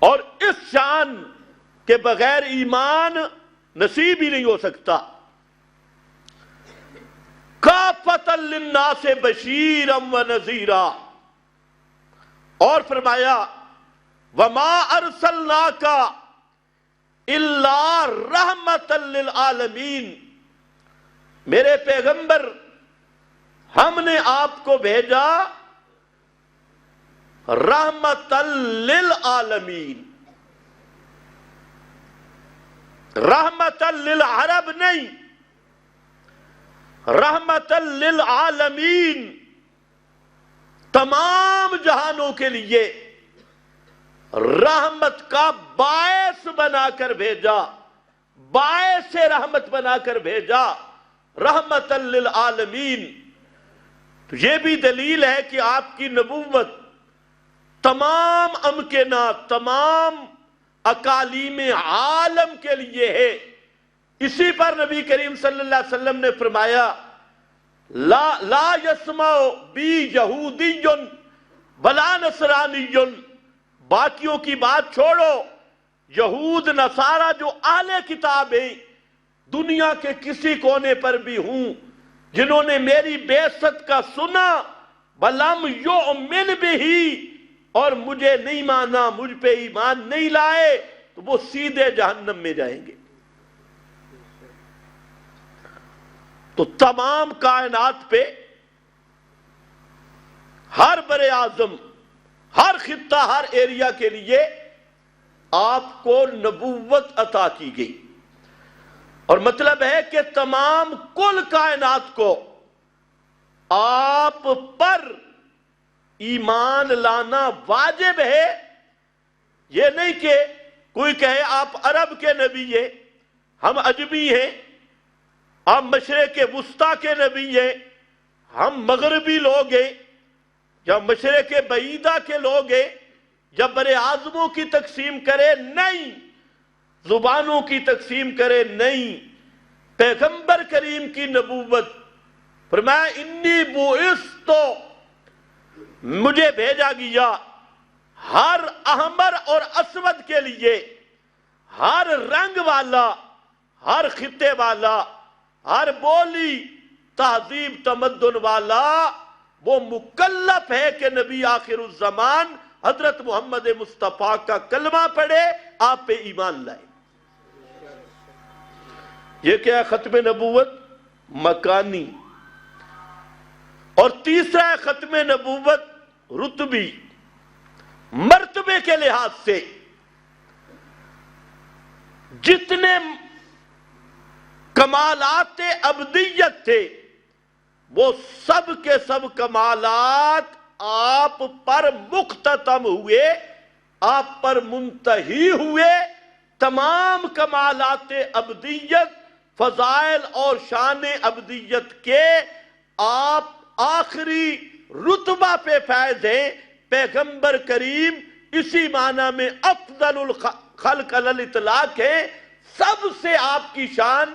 اور اس شان کے بغیر ایمان نصیب ہی نہیں ہو سکتا۔ کافۃ للناس بشیرا ونذیرا، اور فرمایا وما ارسلناک الا رحمۃ للعالمین، میرے پیغمبر ہم نے آپ کو بھیجا رحمۃ للعالمین، رحمۃ للعرب نہیں، رحمۃ للعالمین، تمام جہانوں کے لیے رحمت کا باعث بنا کر بھیجا، باعث رحمت بنا کر بھیجا، رحمت للعالمین۔ تو یہ بھی دلیل ہے کہ آپ کی نبوت تمام امکنات، تمام اکالیم عالم کے لیے ہے۔ اسی پر نبی کریم صلی اللہ علیہ وسلم نے فرمایا لا یسمع بی یہودی ولا نصرانی، باقیوں کی بات چھوڑو، یہود نصارہ جو اہل کتاب ہیں دنیا کے کسی کونے پر بھی ہوں، جنہوں نے میری بعثت کا سنا بلم یؤمن بہ، اور مجھے نہیں مانا، مجھ پہ ایمان نہیں لائے، تو وہ سیدھے جہنم میں جائیں گے۔ تو تمام کائنات پہ ہر بر اعظم، ہر خطہ، ہر ایریا کے لیے آپ کو نبوت عطا کی گئی، اور مطلب ہے کہ تمام کل کائنات کو آپ پر ایمان لانا واجب ہے۔ یہ نہیں کہ کوئی کہے آپ عرب کے نبی ہیں، ہم عجمی ہیں، آپ مشرق وسطیٰ کے نبی ہیں، ہم مغربی لوگ ہیں، یا مشرق بعیدہ کے لوگ ہیں، یا بر اعظموں کی تقسیم کرے، نہیں، زبانوں کی تقسیم کرے، نہیں۔ پیغمبر کریم کی نبوت فرمایا انی بعثت، مجھے بھیجا گیا ہر احمر اور اسود کے لیے، ہر رنگ والا، ہر خطے والا، ہر بولی تہذیب تمدن والا، وہ مکلف ہے کہ نبی آخر الزمان حضرت محمد مصطفیٰ کا کلمہ پڑھے، آپ پہ ایمان لائے۔ یہ کیا ہے؟ ختم نبوت مکانی۔ اور تیسرا ہے ختم نبوت رتبی، مرتبے کے لحاظ سے جتنے کمالات ابدیت تھے وہ سب کے سب کمالات آپ پر مختتم ہوئے، آپ پر منتہی ہوئے۔ تمام کمالات ابدیت، فضائل اور شان ابدیت کے آپ آخری رتبہ پہ فائز ہیں۔ پیغمبر کریم اسی معنی میں افضل الخلق علی الاطلاق ہے، سب سے آپ کی شان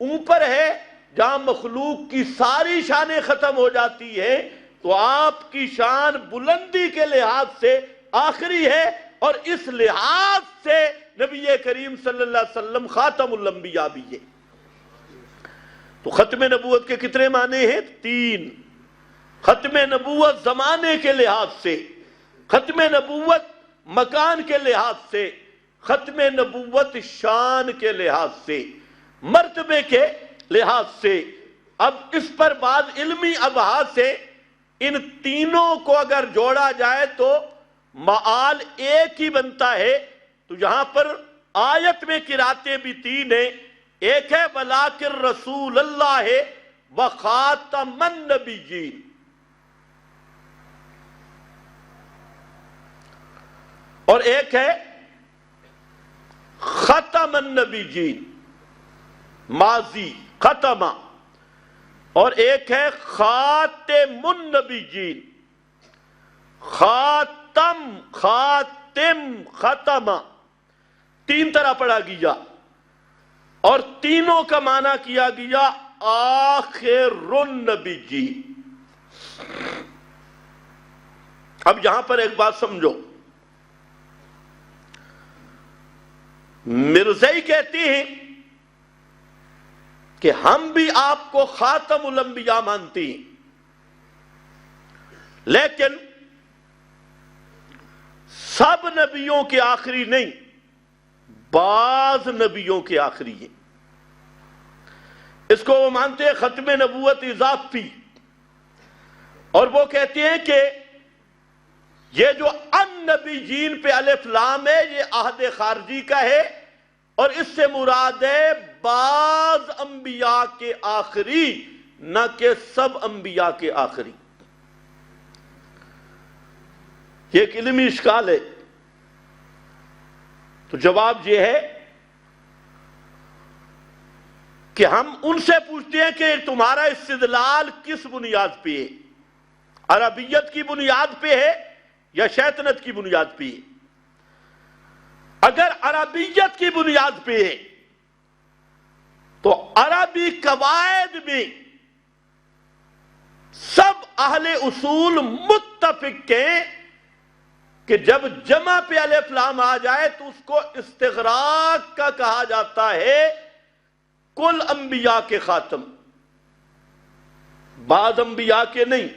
اوپر ہے۔ جہاں مخلوق کی ساری شانیں ختم ہو جاتی ہیں تو آپ کی شان بلندی کے لحاظ سے آخری ہے، اور اس لحاظ سے نبی کریم صلی اللہ علیہ وسلم خاتم الانبیاء بھی ہے۔ تو ختم نبوت کے کتنے معنی ہیں؟ 3۔ ختم نبوت زمانے کے لحاظ سے، ختم نبوت مکان کے لحاظ سے، ختم نبوت شان کے لحاظ سے، مرتبے کے لحاظ سے۔ اب اس پر بعض علمی ابحاث سے ان تینوں کو اگر جوڑا جائے تو معال ایک ہی بنتا ہے۔ تو یہاں پر آیت میں قراتیں بھی 3 ہیں، ایک ہے وَلَٰكِن رسول اللہ وَخَاتَمَ النَّبِيِّينَ، اور ایک ہے ختم النبیین، ماضی ختمہ، اور ایک ہے خاتم النبیین، خاتم، خاتم، ختمہ، 3 طرح پڑھا گیا، اور تینوں کا معنی کیا گیا آخر النبیین۔ اب یہاں پر ایک بات سمجھو، مرزائی کہتی ہیں کہ ہم بھی آپ کو خاتم الانبیاء مانتی ہیں، لیکن سب نبیوں کے آخری نہیں، بعض نبیوں کے آخری ہیں۔ اس کو وہ مانتے ہیں ختم نبوت اضافی، اور وہ کہتے ہیں کہ یہ جو النبیین پہ الف لام ہے یہ عہد خارجی کا ہے، اور اس سے مراد ہے بعض انبیاء کے آخری، نہ کہ سب انبیاء کے آخری۔ یہ ایک علمی اشکال ہے۔ تو جواب یہ ہے کہ ہم ان سے پوچھتے ہیں کہ تمہارا استدلال کس بنیاد پہ ہے؟ عربیت کی بنیاد پہ ہے یا شیطنت کی بنیاد پہ ہے؟ اگر عربیت کی بنیاد پہ ہے تو عربی قواعد میں سب اہل اصول متفق ہیں کہ جب جمع پہ الف لام آ جائے تو اس کو استغراق کا کہا جاتا ہے، کل انبیاء کے خاتم، بعض انبیاء کے نہیں۔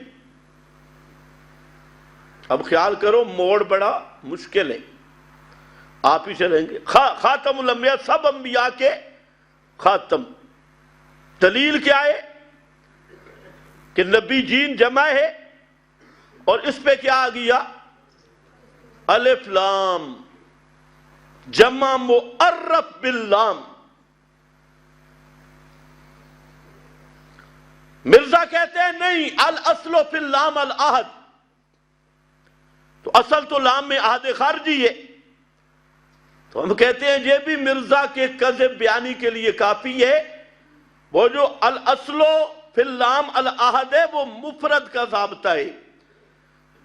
اب خیال کرو، موڑ بڑا مشکل ہے، آپ ہی چلیں گے۔ خاتم الانبیاء، سب انبیاء کے خاتم۔ دلیل کیا ہے؟ کہ نبی جین جمع ہے، اور اس پہ کیا آ گیا؟ الف لام، جمع معرف باللام۔ مرزا کہتے ہیں نہیں، الاصل فی اللام العہد، تو اصل تو لام میں عہد خارجی ہے۔ تو ہم کہتے ہیں یہ بھی مرزا کے کذب بیانی کے لیے کافی ہے۔ وہ جو الاصل فی اللام العہد ہے وہ مفرد کا ضابطہ ہے،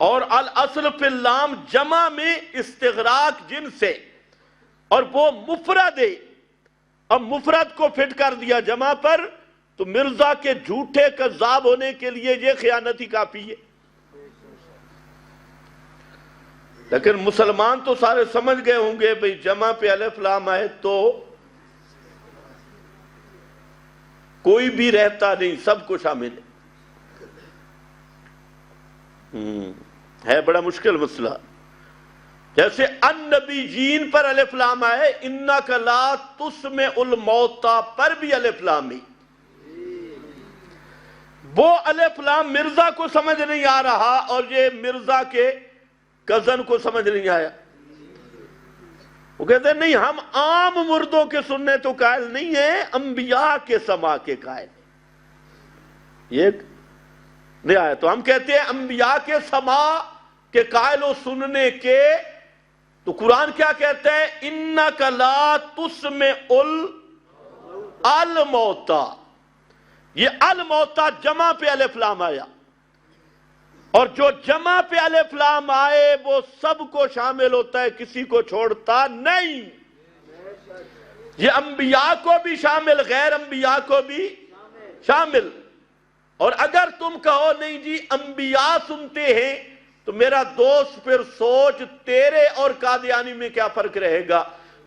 اور الاصل فی اللام جمع میں استغراق جنس ہے، اور وہ مفرد ہے۔ اب مفرد کو فٹ کر دیا جمع پر، تو مرزا کے جھوٹے کذاب ہونے کے لیے یہ خیانت ہی کافی ہے۔ لیکن مسلمان تو سارے سمجھ گئے ہوں گے بھئی جمع پہ الف لام آئے تو کوئی بھی رہتا نہیں، سب کو شامل ہے۔ بڑا مشکل مسئلہ۔ جیسے النبیین پر الف لام آئے، انک لا تسمع الموتى پر بھی الف لام ہے۔ وہ الف لام مرزا کو سمجھ نہیں آ رہا، اور یہ مرزا کے کزن کو سمجھ نہیں آیا۔ وہ کہتے ہیں نہیں، ہم عام مردوں کے سننے تو قائل نہیں ہیں، انبیاء کے سماع کے قائل ہیں۔ یہ نہیں آیا، تو ہم کہتے ہیں انبیاء کے سماع کے قائل و سننے کے، تو قرآن کیا کہتا ہے؟ انک لا تسمع الموتى۔ یہ الموتى جمع پہ الف لام آیا، اور جو جمع پہ الف لام آئے وہ سب کو شامل ہوتا ہے، کسی کو چھوڑتا نہیں۔ یہ انبیاء کو بھی شامل، غیر انبیاء کو بھی شامل۔ اور اگر تم کہو نہیں جی انبیاء سنتے ہیں، تو میرا دوست پھر سوچ تیرے اور قادیانی میں کیا فرق رہے گا؟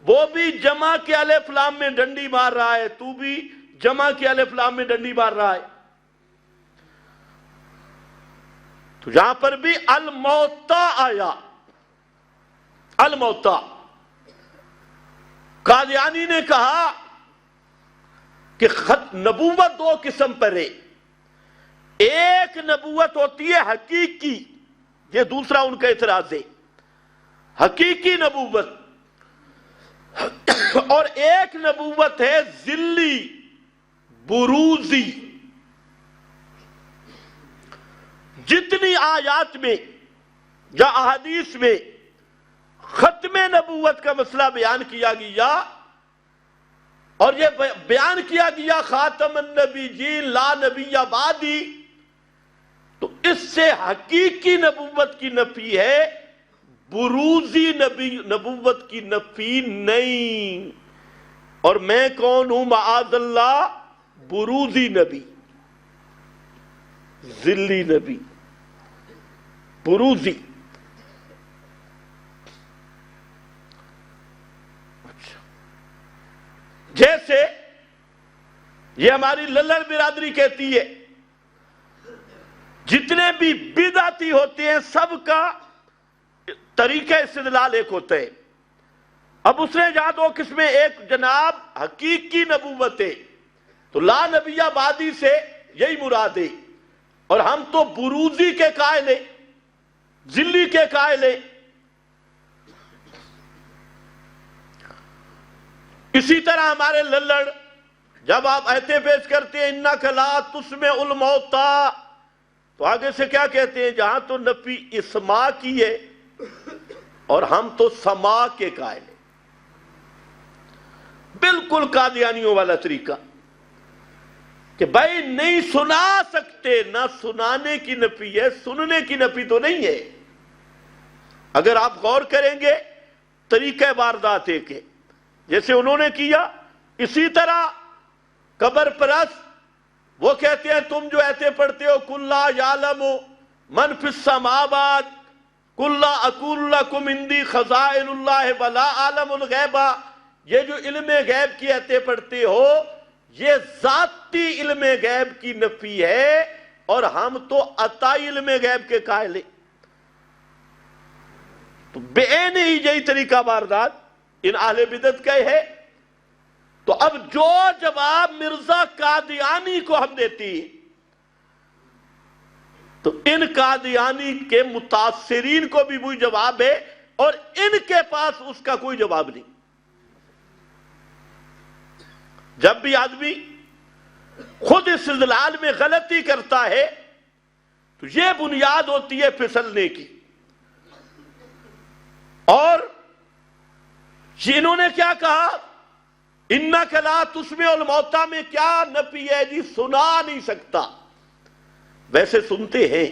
وہ بھی جمع کے الف لام میں ڈنڈی مار رہا ہے، تو بھی جمع کے الف لام میں ڈنڈی مار رہا ہے۔ تو یہاں پر بھی الموتى آیا، الموتى۔ قادیانی نے کہا کہ نبوت دو قسم پر ہے، ایک نبوت ہوتی ہے حقیقی، یہ دوسرا ان کا اعتراض ہے، حقیقی نبوت، اور ایک نبوت ہے ذلی، بروزی۔ جتنی آیات میں یا احادیث میں ختم نبوت کا مسئلہ بیان کیا گیا، اور یہ بیان کیا گیا خاتم النبیین لا نبی بعدی، تو اس سے حقیقی نبوت کی نفی ہے، بروزی نبوت کی نفی نہیں۔ اور میں کون ہوں؟ معاذ اللہ، بروزی نبی، ذلی نبی، بروزی۔ جیسے یہ ہماری للڑ برادری کہتی ہے، جتنے بھی بدعتی ہوتے ہیں سب کا طریقہ استدلال ایک ہوتا ہے. اب اس نے جہاں دو قسمیں، ایک جناب حقیقی نبوت ہے، تو لا نبی بعدی سے یہی مراد ہے، اور ہم تو بروزی کے قائل ہیں، ذلی کے قائل ہیں. اسی طرح ہمارے للڑ جب آپ آیتیں پیش کرتے ہیں اِنَّكَ لَا تُسْمِعُ الْمَوْتَىٰ، تو آگے سے کیا کہتے ہیں؟ جہاں تو نفی اسما کی ہے اور ہم تو سما کے قائل ہیں. بالکل قادیانیوں والا طریقہ کہ بھائی نہیں سنا سکتے، نہ سنانے کی نفی ہے، سننے کی نفی تو نہیں ہے. اگر آپ غور کریں گے طریقہ واردات ایک ہے جیسے انہوں نے کیا. اسی طرح قبر پرست وہ کہتے ہیں تم جو ایتے پڑھتے ہو کُلَّا یَعْلَمُ مَنْ فِي السَّمَاوَاتِ کُلَّا أَقُولُ لَكُمْ عِنْدِي خَزَائِنُ اللَّهِ وَلَا أَعْلَمُ الْغَيْبَ، یہ جو علم غیب کی ایتے پڑھتے ہو یہ ذاتی علم غیب کی نفی ہے، اور ہم تو عطائی علم غیب کے قائل ہیں. تو بعین ہی یہی طریقہ واردات ان اہل بدعت کا ہے. تو اب جو جواب مرزا قادیانی کو ہم دیتی ہیں تو ان قادیانی کے متاثرین کو بھی وہی جواب ہے، اور ان کے پاس اس کا کوئی جواب نہیں. جب بھی آدمی خود استدلال میں غلطی کرتا ہے تو یہ بنیاد ہوتی ہے پھسلنے کی. اور انہوں نے کیا کہا؟ اِنَّكَ لَا تُسْمِعُ الْمَوْتَىٰ میں کیا نفی ہے جی؟ سنا نہیں سکتا. ویسے سنتے ہیں.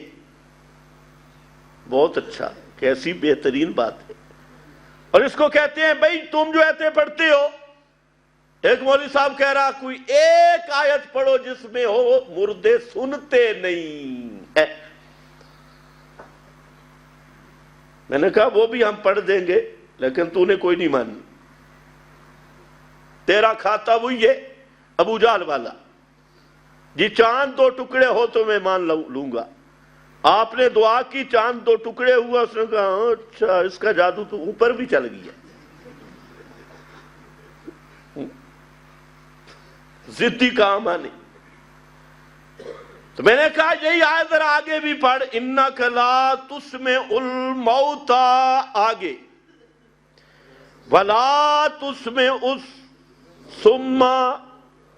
بہت اچھا، کیسی بہترین بات ہے. اور اس کو کہتے ہیں بھائی تم جو ایتے پڑھتے ہو، ایک مولوی صاحب کہہ رہا کوئی ایک آیت پڑھو جس میں ہو مردے سنتے نہیں. میں نے کہا وہ بھی ہم پڑھ دیں گے لیکن تو نے کوئی نہیں مانی. تیرا کھاتا وہی ہے ابو جہل والا، جی چاند دو ٹکڑے ہو تو میں مان لوں گا. آپ نے دعا کی چاند دو ٹکڑے ہوا، اس نے کہا اچھا اس کا جادو تو اوپر بھی چل گیا. ضدی کام آنے. تو میں نے کہا یہی آئے ذرا آگے بھی پڑھ اِنَّكَ لَا تُسْمِعُ الْمَوْتَىٰ آگے وَلَا تُسْمِعُ الصُّمَّ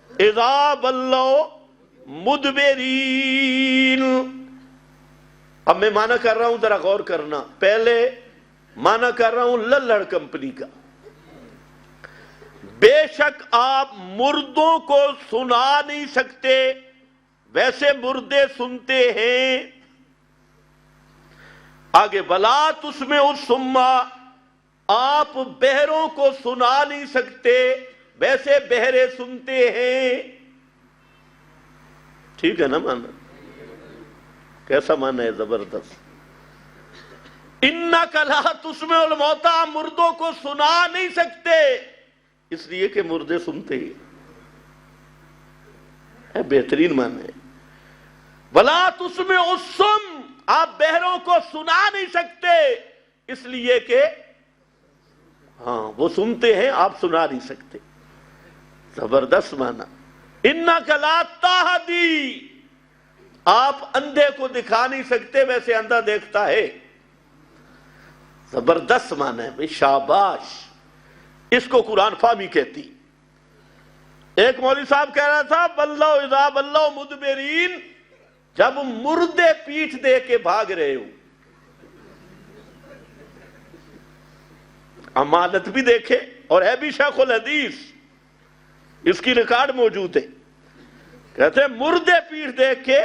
إِذَا وَلَّوْا مُدْبِرِينَ. اب میں معنی کر رہا ہوں ذرا غور کرنا. پہلے معنی کر رہا ہوں للڑ کمپنی کا. بے شک آپ مردوں کو سنا نہیں سکتے، ویسے مردے سنتے ہیں. آگے وَلَا تُسْمِعُ الصُّمَّ، آپ بہروں کو سنا نہیں سکتے، ویسے بہرے سنتے ہیں. ٹھیک ہے نا معنی؟ کیسا معنی ہے؟ زبردست. اِنَّكَ لَا تُسْمِعُ الْمَوْتَىٰ، مردوں کو سنا نہیں سکتے اس لیے کہ مردے سنتے ہیں. بہترین معنی ہے. وَلَا تُسْمِعُ الصُّمَّ، آپ بہروں کو سنا نہیں سکتے اس لیے کہ ہاں وہ سنتے ہیں آپ سنا نہیں سکتے. زبردست معنی. اِنَّكَ لَا تَهْدِي، آپ اندھے کو دکھا نہیں سکتے ویسے اندھا دیکھتا ہے. زبردست معنی ہے بھئی، شاباش. اس کو قرآن فہمی کہتی. ایک مولوی صاحب کہہ رہا تھا بلو اذا بلو مدبرین، جب مردے پیٹھ دے کے بھاگ رہے ہو. امانت بھی دیکھے اور ہے بھی شیخ الحدیث، اس کی ریکارڈ موجود ہے. کہتے ہیں مردے پیٹھ دے کے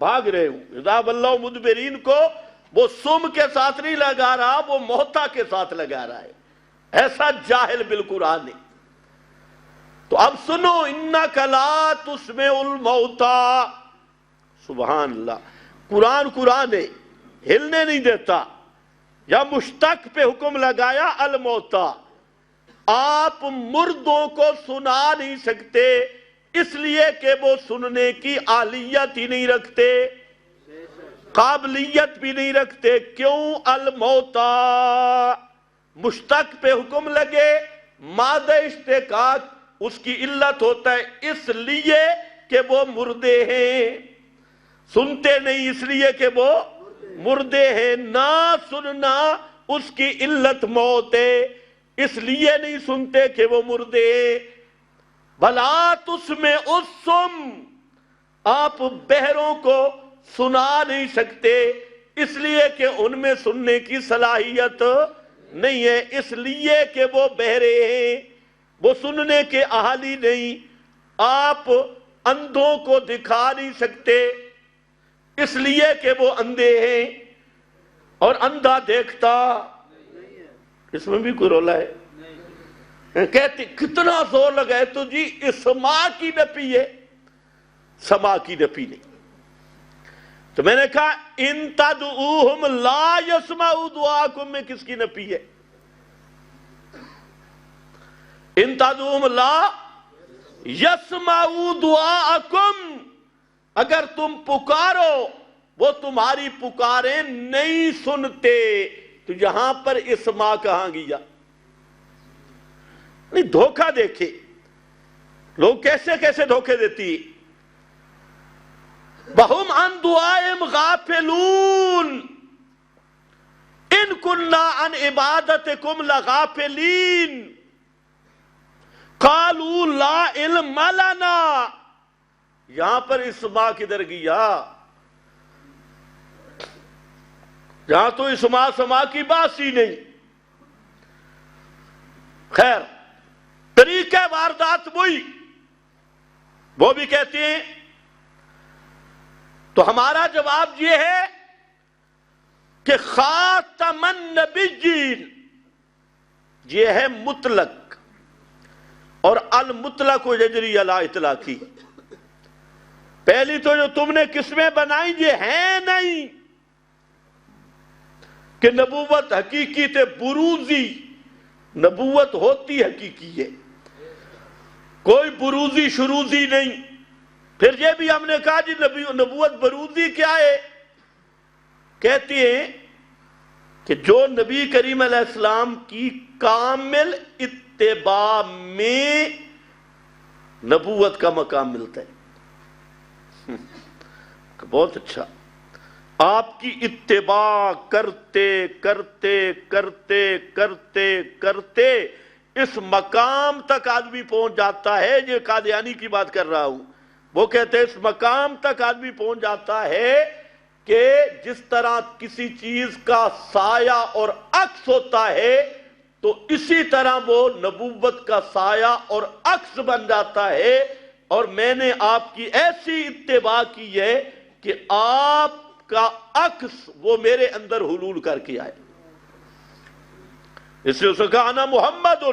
بھاگ رہے ہو. اذا بلو مدبرین کو وہ سم کے ساتھ نہیں لگا رہا، وہ موتا کے ساتھ لگا رہا ہے. ایسا جاہل بالقرآن ہے. تو اب سنو اِنَّكَ لَا تُسْمِعُ الْمَوْتَىٰ. سبحان اللہ. قرآن ہے، ہلنے نہیں دیتا. یا مشتق پہ حکم لگایا الموتیٰ. آپ مردوں کو سنا نہیں سکتے اس لیے کہ وہ سننے کی اہلیت ہی نہیں رکھتے. قابلیت بھی نہیں رکھتے. کیوں؟ الموتا مشتق پہ حکم لگے، مادہ اشتقاق اس کی علت ہوتا ہے اس لیے کہ وہ مردے ہیں. سنتے نہیں اس لیے کہ وہ مردے ہیں. نہ سننا اس کی علت موت ہے، اس لیے نہیں سنتے کہ وہ مردے ہیں. بھلا تسمع الصم، آپ بہروں کو سنا نہیں سکتے اس لیے کہ ان میں سننے کی صلاحیت نہیں ہے، اس لیے کہ وہ بہرے ہیں، وہ سننے کے اہل نہیں. آپ اندھوں کو دکھا نہیں سکتے اس لیے کہ وہ اندھے ہیں، اور اندھا دیکھتا. اس میں بھی کوئی رولا ہے؟ کہتے کتنا زور لگائے تو جی اسماع کی نفی ہے، سما کی نفی نہیں. تو میں نے کہا ان تدعوہم لا یسمعوا دعاکم میں کس کی نفی ہے؟ ان تدعوہم لا یسمعوا دعاکم، اگر تم پکارو وہ تمہاری پکاریں نہیں سنتے. تو یہاں پر اسماع کہاں گیا؟ نہیں، دھوکہ دیکھے لوگ کیسے کیسے دھوکے دیتی. وَهُمْ عَنْ دُعَائِهِمْ غَافِلُونَ إِن كُنَّا عَنْ عِبَادَتِكُمْ لَغَافِلِينَ قَالُوا لَا عِلْمَ لَنَا. یہاں پر اسماع کدھر گیا؟ یہاں تو اسماع سما کی بات ہی نہیں. خیر، طریقہ واردات وہی، وہ بھی کہتے ہیں. تو ہمارا جواب یہ ہے کہ خاتم النبیین یہ ہے مطلق، اور المطلق یجری علی اطلاقی. پہلی تو جو تم نے قسمیں بنائی یہ ہیں نہیں کہ نبوت حقیقی تے بروزی. نبوت ہوتی حقیقی ہے، کوئی بروزی شروزی نہیں. پھر یہ بھی ہم نے کہا جی نبوت بروزی کیا ہے؟ کہتے ہیں کہ جو نبی کریم علیہ السلام کی کامل اتباع میں نبوت کا مقام ملتا ہے. بہت اچھا. آپ کی اتباع کرتے کرتے کرتے کرتے کرتے اس مقام تک آدمی پہنچ جاتا ہے. یہ قادیانی کی بات کر رہا ہوں. وہ کہتے ہیں اس مقام تک آدمی پہنچ جاتا ہے کہ جس طرح کسی چیز کا سایہ اور عکس ہوتا ہے تو اسی طرح وہ نبوت کا سایہ اور عکس بن جاتا ہے. اور میں نے آپ کی ایسی اتباع کی ہے کہ آپ کا عکس وہ میرے اندر حلول کر کے آئے. اس لیے اس نے کہا انا محمد،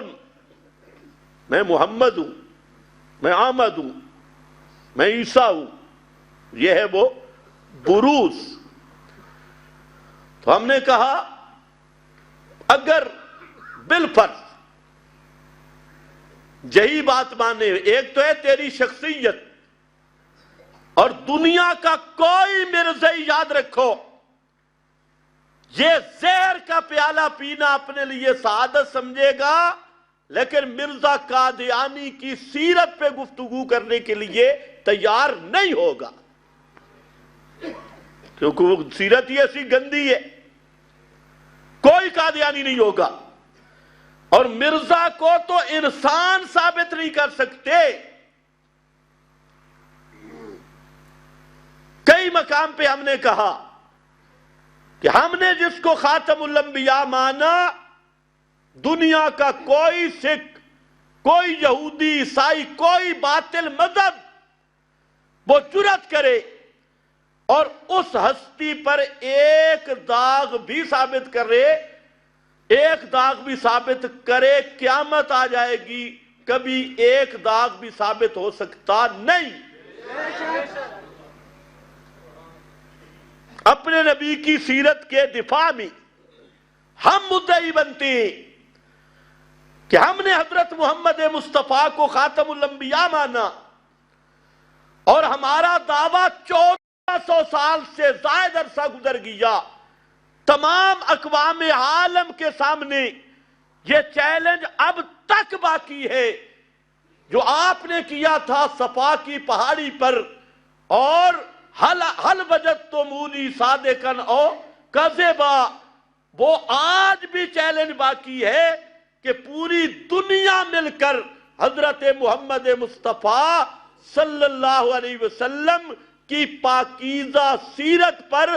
میں محمد ہوں، میں احمد ہوں، میں عیسیٰ ہوں. یہ ہے وہ بروز. تو ہم نے کہا اگر بالفرض یہی بات مانے، ایک تو ہے تیری شخصیت، اور دنیا کا کوئی مرزائی یاد رکھو یہ زہر کا پیالہ پینا اپنے لیے سعادت سمجھے گا، لیکن مرزا قادیانی کی سیرت پہ گفتگو کرنے کے لیے تیار نہیں ہوگا، کیونکہ وہ سیرت ہی ایسی گندی ہے. کوئی قادیانی نہیں ہوگا. اور مرزا کو تو انسان ثابت نہیں کر سکتے. کئی مقام پہ ہم نے کہا کہ ہم نے جس کو خاتم الانبیاء مانا، دنیا کا کوئی سکھ، کوئی یہودی، عیسائی، کوئی باطل مذہب وہ جرات کرے اور اس ہستی پر ایک داغ بھی ثابت کرے، ایک داغ بھی ثابت کرے، قیامت آ جائے گی، کبھی ایک داغ بھی ثابت ہو سکتا نہیں. اپنے نبی کی سیرت کے دفاع میں ہم مدعی بنتے ہیں کہ ہم نے حضرت محمد مصطفیٰ کو خاتم الانبیاء مانا، اور ہمارا دعویٰ 14 100 سال سے زائد عرصہ گزر گیا، تمام اقوام عالم کے سامنے یہ چیلنج اب تک باقی ہے جو آپ نے کیا تھا صفا کی پہاڑی پر، اور حل وجدتمونی صادقا او کذبا، وہ آج بھی چیلنج باقی ہے کہ پوری دنیا مل کر حضرت محمد مصطفیٰ صلی اللہ علیہ وسلم کی پاکیزہ سیرت پر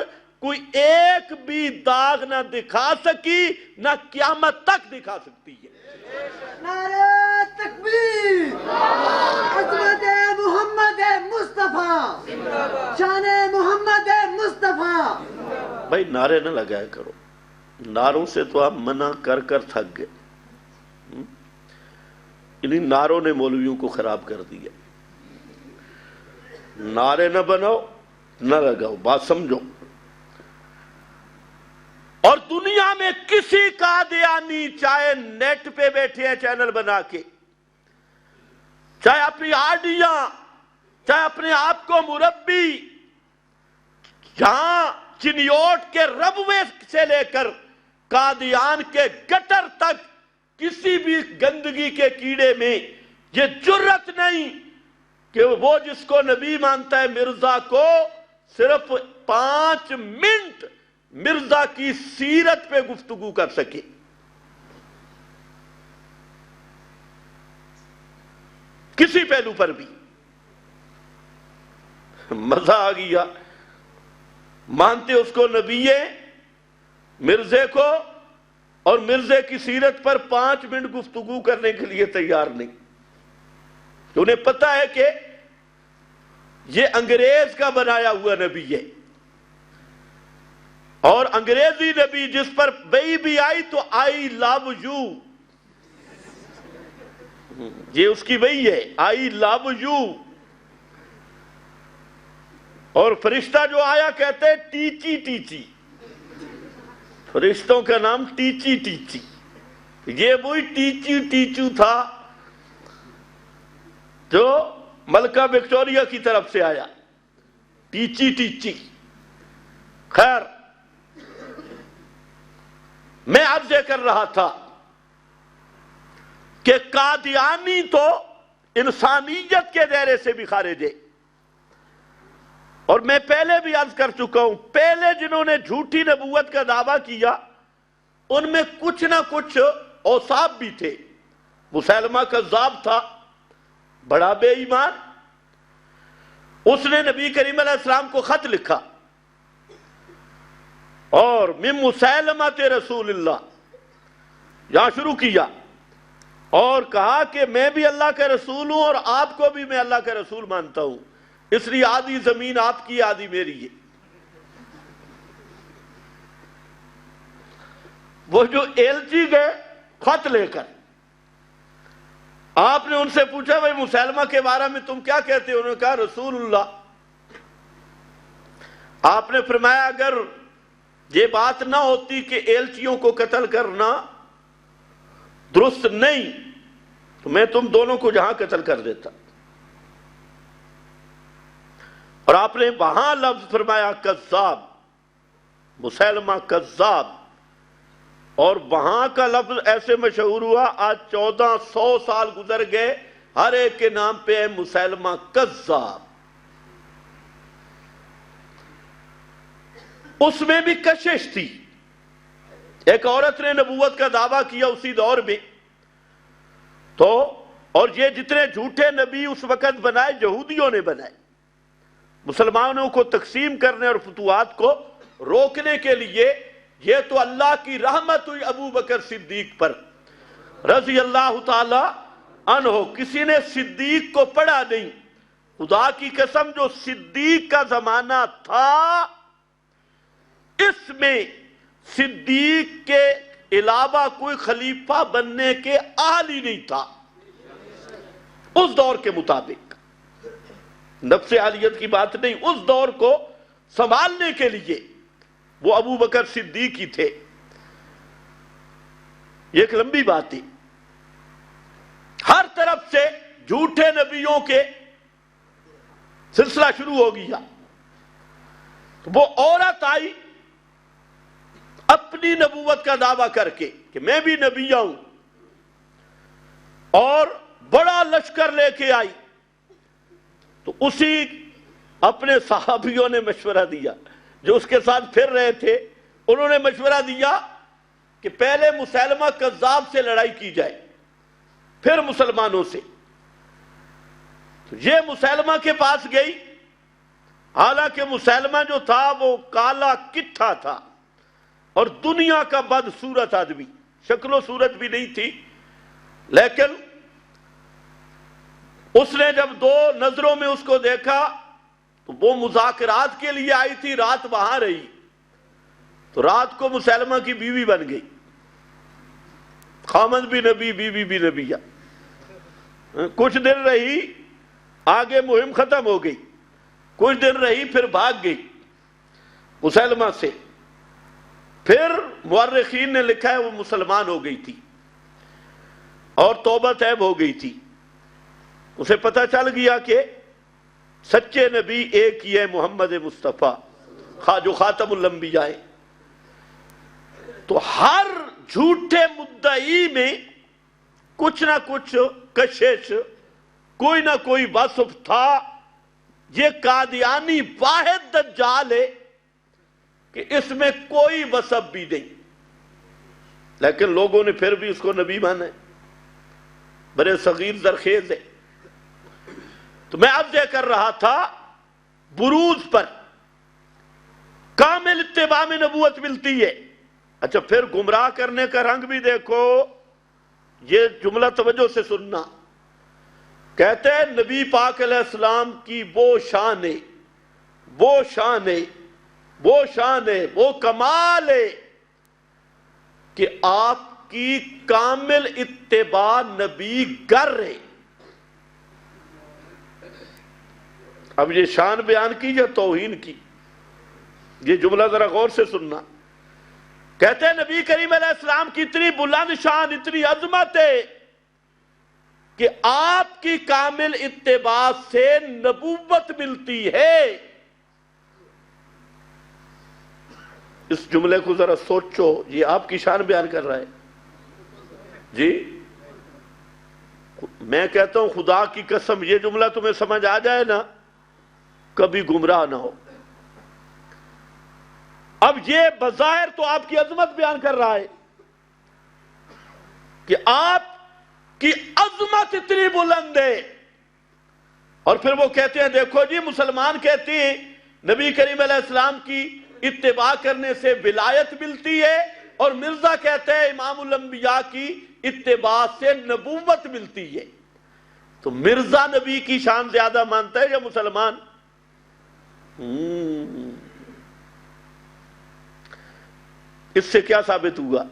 کوئی ایک بھی داغ نہ دکھا سکی، نہ قیامت تک دکھا سکتی ہے۔ نعرہ تکبیر، عظمت محمد مصطفیٰ، شان محمد مصطفیٰ۔ بھائی نعرے نہ لگایا کرو، نعروں سے تو آپ منع کر کر تھک گئے، انہی نعروں نے مولویوں کو خراب کر دیا۔ نعرے نہ بناؤ، نہ لگاؤ، بات سمجھو۔ اور دنیا میں کسی قادیانی، چاہے نیٹ پہ بیٹھے ہیں چینل بنا کے، چاہے اپنی آڈیاں، چاہے اپنے آپ کو مربی، جہاں چنیوٹ کے ربوے سے لے کر قادیان کے گٹر تک کسی بھی گندگی کے کیڑے میں یہ جرت نہیں کہ وہ جس کو نبی مانتا ہے مرزا کو صرف 5 منٹ مرزا کی سیرت پہ گفتگو کر سکے۔ کسی پہلو پر بھی مزہ آ گیا، مانتے اس کو نبی ہے، مرزے کو، اور مرزے کی سیرت پر 5 منٹ گفتگو کرنے کے لیے تیار نہیں۔ انہیں پتہ ہے کہ یہ انگریز کا بنایا ہوا نبی ہے، اور انگریزی نبی جس پر بئی بھی آئی تو آئی لو یو، یہ اس کی بئی ہے، آئی لو یو۔ اور فرشتہ جو آیا کہتے ہیں ٹیچی ٹیچی، فرشتوں کا نام ٹیچی ٹیچی، یہ وہی ٹیچی ٹیچو تھا جو ملکہ وکٹوریہ کی طرف سے آیا، ٹیچی ٹیچی۔ خیر، میں عرض یہ کر رہا تھا کہ قادیانی تو انسانیت کے دائرے سے بھی خارج ہے، اور میں پہلے بھی عرض کر چکا ہوں، پہلے جنہوں نے جھوٹی نبوت کا دعویٰ کیا ان میں کچھ نہ کچھ اوصاف بھی تھے۔ مسیلمہ کذاب تھا، بڑا بے ایمان، اس نے نبی کریم علیہ السلام کو خط لکھا اور من مسیلمۃ رسول اللہ یہاں شروع کیا، اور کہا کہ میں بھی اللہ کا رسول ہوں اور آپ کو بھی میں اللہ کا رسول مانتا ہوں، اس لیے آدھی زمین آپ کی آدھی میری ہے۔ وہ جو ایلچی گئے خط لے کر، آپ نے ان سے پوچھا بھائی مسیلمہ کے بارے میں تم کیا کہتے ہو؟ انہوں نے کہا رسول اللہ۔ آپ نے فرمایا اگر یہ بات نہ ہوتی کہ ایلچیوں کو قتل کرنا درست نہیں تو میں تم دونوں کو جہاں قتل کر دیتا۔ اور آپ نے وہاں لفظ فرمایا کذاب، مسیلمہ کذاب، اور وہاں کا لفظ ایسے مشہور ہوا، آج 1400 سال گزر گئے، ہر ایک کے نام پہ ہے مسیلمہ کذاب۔ اس میں بھی کشش تھی، ایک عورت نے نبوت کا دعویٰ کیا اسی دور میں، تو اور یہ جتنے جھوٹے نبی اس وقت بنائے یہودیوں نے بنائے، مسلمانوں کو تقسیم کرنے اور فتوحات کو روکنے کے لیے۔ یہ تو اللہ کی رحمت ہوئی ابو بکر صدیق پر رضی اللہ تعالی عنہ، کسی نے صدیق کو پڑھا نہیں۔ خدا کی قسم جو صدیق کا زمانہ تھا اس میں صدیق کے علاوہ کوئی خلیفہ بننے کے اہل ہی نہیں تھا اس دور کے مطابق، نفس عالیت کی بات نہیں، اس دور کو سنبھالنے کے لیے وہ ابو بکر صدیق ہی تھے۔ یہ ایک لمبی بات تھی، ہر طرف سے جھوٹے نبیوں کے سلسلہ شروع ہو گیا، وہ عورت آئی اپنی نبوت کا دعویٰ کر کے کہ میں بھی نبی ہوں، اور بڑا لشکر لے کے آئی. تو اسی اپنے صحابیوں نے مشورہ دیا جو اس کے ساتھ پھر رہے تھے، انہوں نے مشورہ دیا کہ پہلے مسیلمہ کذاب سے لڑائی کی جائے، پھر مسلمانوں سے. تو یہ مسیلمہ کے پاس گئی، حالانکہ مسیلمہ جو تھا وہ کالا کٹھا تھا اور دنیا کا بدصورت آدمی، شکل و صورت بھی نہیں تھی. لیکن اس نے جب دو نظروں میں اس کو دیکھا تو وہ مذاکرات کے لیے آئی تھی، رات وہاں رہی، تو رات کو مسیلمہ کی بیوی بن گئی. خامد بھی نبی، بیوی بھی نبی. کچھ دن رہی، آگے مہم ختم ہو گئی. کچھ دن رہی، پھر بھاگ گئی مسیلمہ سے. پھر مورخین نے لکھا ہے وہ مسلمان ہو گئی تھی اور توبہ طیب ہو گئی تھی. اسے پتہ چل گیا کہ سچے نبی ایک ہی ہے، محمد مصطفیٰ جو خاتم الانبیاء ہے. تو ہر جھوٹے مدعی میں کچھ نہ کچھ کشش، کوئی نہ کوئی وصف تھا. یہ قادیانی واحد دجال ہے کہ اس میں کوئی وصف بھی نہیں، لیکن لوگوں نے پھر بھی اس کو نبی مانا ہے. بڑے صغیر زرخیز ہے. تو میں عرض یہ کر رہا تھا بروز پر کامل اتباع میں نبوت ملتی ہے. اچھا، پھر گمراہ کرنے کا رنگ بھی دیکھو. یہ جملہ توجہ سے سننا. کہتے ہیں نبی پاک علیہ السلام کی وہ شان ہے، وہ شان ہے، وہ شان ہے، وہ کمال ہے کہ آپ کی کامل اتباع نبی گر ہے. اب یہ شان بیان کی یا توہین کی؟ یہ جملہ ذرا غور سے سننا. کہتے ہیں نبی کریم علیہ السلام کی اتنی بلند شان، اتنی عظمت ہے کہ آپ کی کامل اتباع سے نبوت ملتی ہے. اس جملے کو ذرا سوچو، یہ آپ کی شان بیان کر رہا ہے. جی میں کہتا ہوں خدا کی قسم، یہ جملہ تمہیں سمجھ آ جائے نا، کبھی گمراہ نہ ہو. اب یہ بظاہر تو آپ کی عظمت بیان کر رہا ہے کہ آپ کی عظمت اتنی بلند ہے، اور پھر وہ کہتے ہیں دیکھو جی مسلمان کہتے ہیں نبی کریم علیہ السلام کی اتباع کرنے سے ولایت ملتی ہے، اور مرزا کہتے ہیں امام الانبیاء کی اتباع سے نبوت ملتی ہے. تو مرزا نبی کی شان زیادہ مانتا ہے یا مسلمان؟ اس سے کیا ثابت ہوا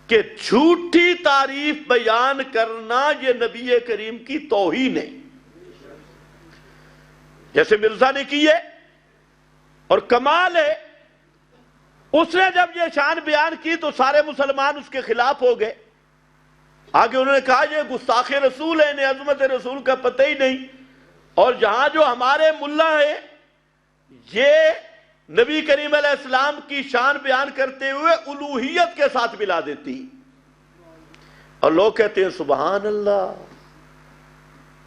کہ جھوٹی تعریف بیان کرنا یہ نبی کریم کی توہین ہے، جیسے مرزا نے کی ہے. اور کمال ہے، اس نے جب یہ شان بیان کی تو سارے مسلمان اس کے خلاف ہو گئے. آگے انہوں نے کہا یہ گستاخ رسول ہے، انہیں عظمت رسول کا پتہ ہی نہیں. اور جہاں جو ہمارے ملا ہیں یہ نبی کریم علیہ السلام کی شان بیان کرتے ہوئے الوہیت کے ساتھ ملا دیتی، اور لوگ کہتے ہیں سبحان اللہ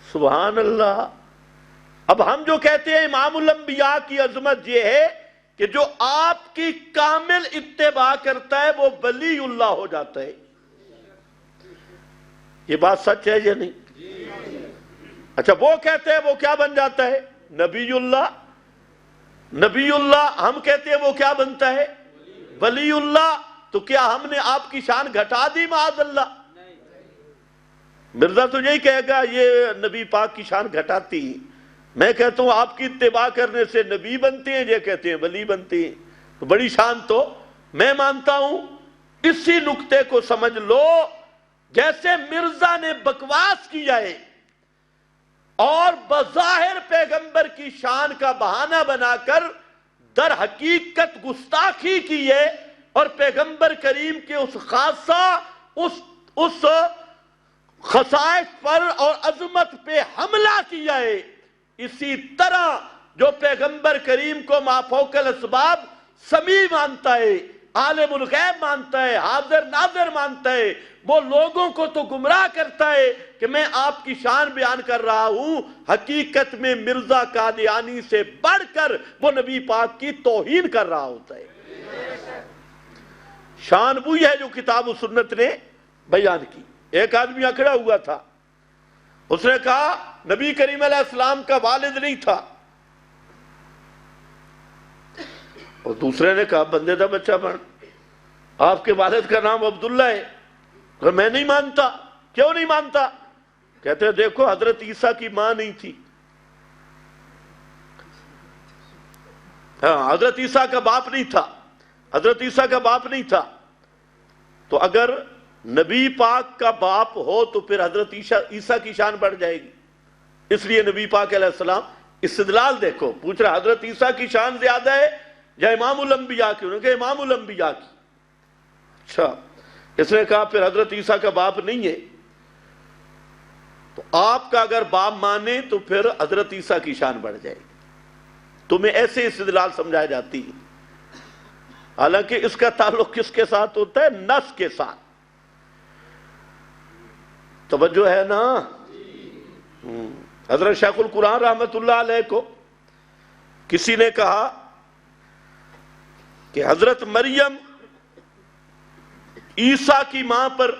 سبحان اللہ. اب ہم جو کہتے ہیں امام الانبیاء کی عظمت یہ ہے کہ جو آپ کی کامل اتباع کرتا ہے وہ ولی اللہ ہو جاتا ہے. یہ بات سچ ہے یا نہیں؟ اچھا، وہ کہتے ہیں وہ کیا بن جاتا ہے؟ نبی اللہ. نبی اللہ ہم کہتے ہیں وہ کیا بنتا ہے؟ ولی اللہ. تو کیا ہم نے آپ کی شان گھٹا دی؟ معاذ اللہ. مرزا تو یہی کہے گا یہ نبی پاک کی شان گھٹاتی. میں کہتا ہوں آپ کی اتباع کرنے سے نبی بنتے ہیں، یہ کہتے ہیں ولی بنتے ہیں. تو بڑی شان تو میں مانتا ہوں. اسی نقطے کو سمجھ لو، جیسے مرزا نے بکواس کیا ہے اور بظاہر پیغمبر کی شان کا بہانہ بنا کر در حقیقت گستاخی کی ہے اور پیغمبر کریم کے اس خاصہ اس خصائص پر اور عظمت پہ حملہ کیا ہے، اسی طرح جو پیغمبر کریم کو ما فوق الاسباب سمیع مانتا ہے، عالم الغیب مانتا ہے، حاضر ناظر مانتا ہے، وہ لوگوں کو تو گمراہ کرتا ہے کہ میں آپ کی شان بیان کر رہا ہوں، حقیقت میں مرزا قادیانی سے بڑھ کر وہ نبی پاک کی توہین کر رہا ہوتا ہے۔ شان وہی ہے جو کتاب و سنت نے بیان کی۔ ایک آدمی اکڑا ہوا تھا، اس نے کہا نبی کریم علیہ السلام کا والد نہیں تھا، اور دوسرے نے کہا بندے دا بچہ بن، آپ کے والد کا نام عبداللہ ہے، اور میں نہیں مانتا۔ کیوں نہیں مانتا؟ کہتے ہیں دیکھو حضرت عیسیٰ کی ماں نہیں تھی، ہاں حضرت عیسیٰ کا باپ نہیں تھا، حضرت عیسیٰ کا باپ نہیں تھا، تو اگر نبی پاک کا باپ ہو تو پھر حضرت عیسیٰ کی شان بڑھ جائے گی۔ اس لیے نبی پاک علیہ السلام استدلال دیکھو، پوچھ رہا حضرت عیسیٰ کی شان زیادہ ہے یا امام الانبیاء کی؟ انہوں نے کہا امام الانبیاء کی۔ اچھا، اس نے کہا پھر حضرت عیسیٰ کا باپ نہیں ہے، تو آپ کا اگر باپ مانے تو پھر حضرت عیسیٰ کی شان بڑھ جائے گی۔ تمہیں ایسے استدلال سمجھائی جاتی ہے، حالانکہ اس کا تعلق کس کے ساتھ ہوتا ہے؟ نص کے ساتھ۔ توجہ ہے نا؟ حضرت شیخ القرآن رحمت اللہ علیہ کو کسی نے کہا کہ حضرت مریم عیسیٰ کی ماں پر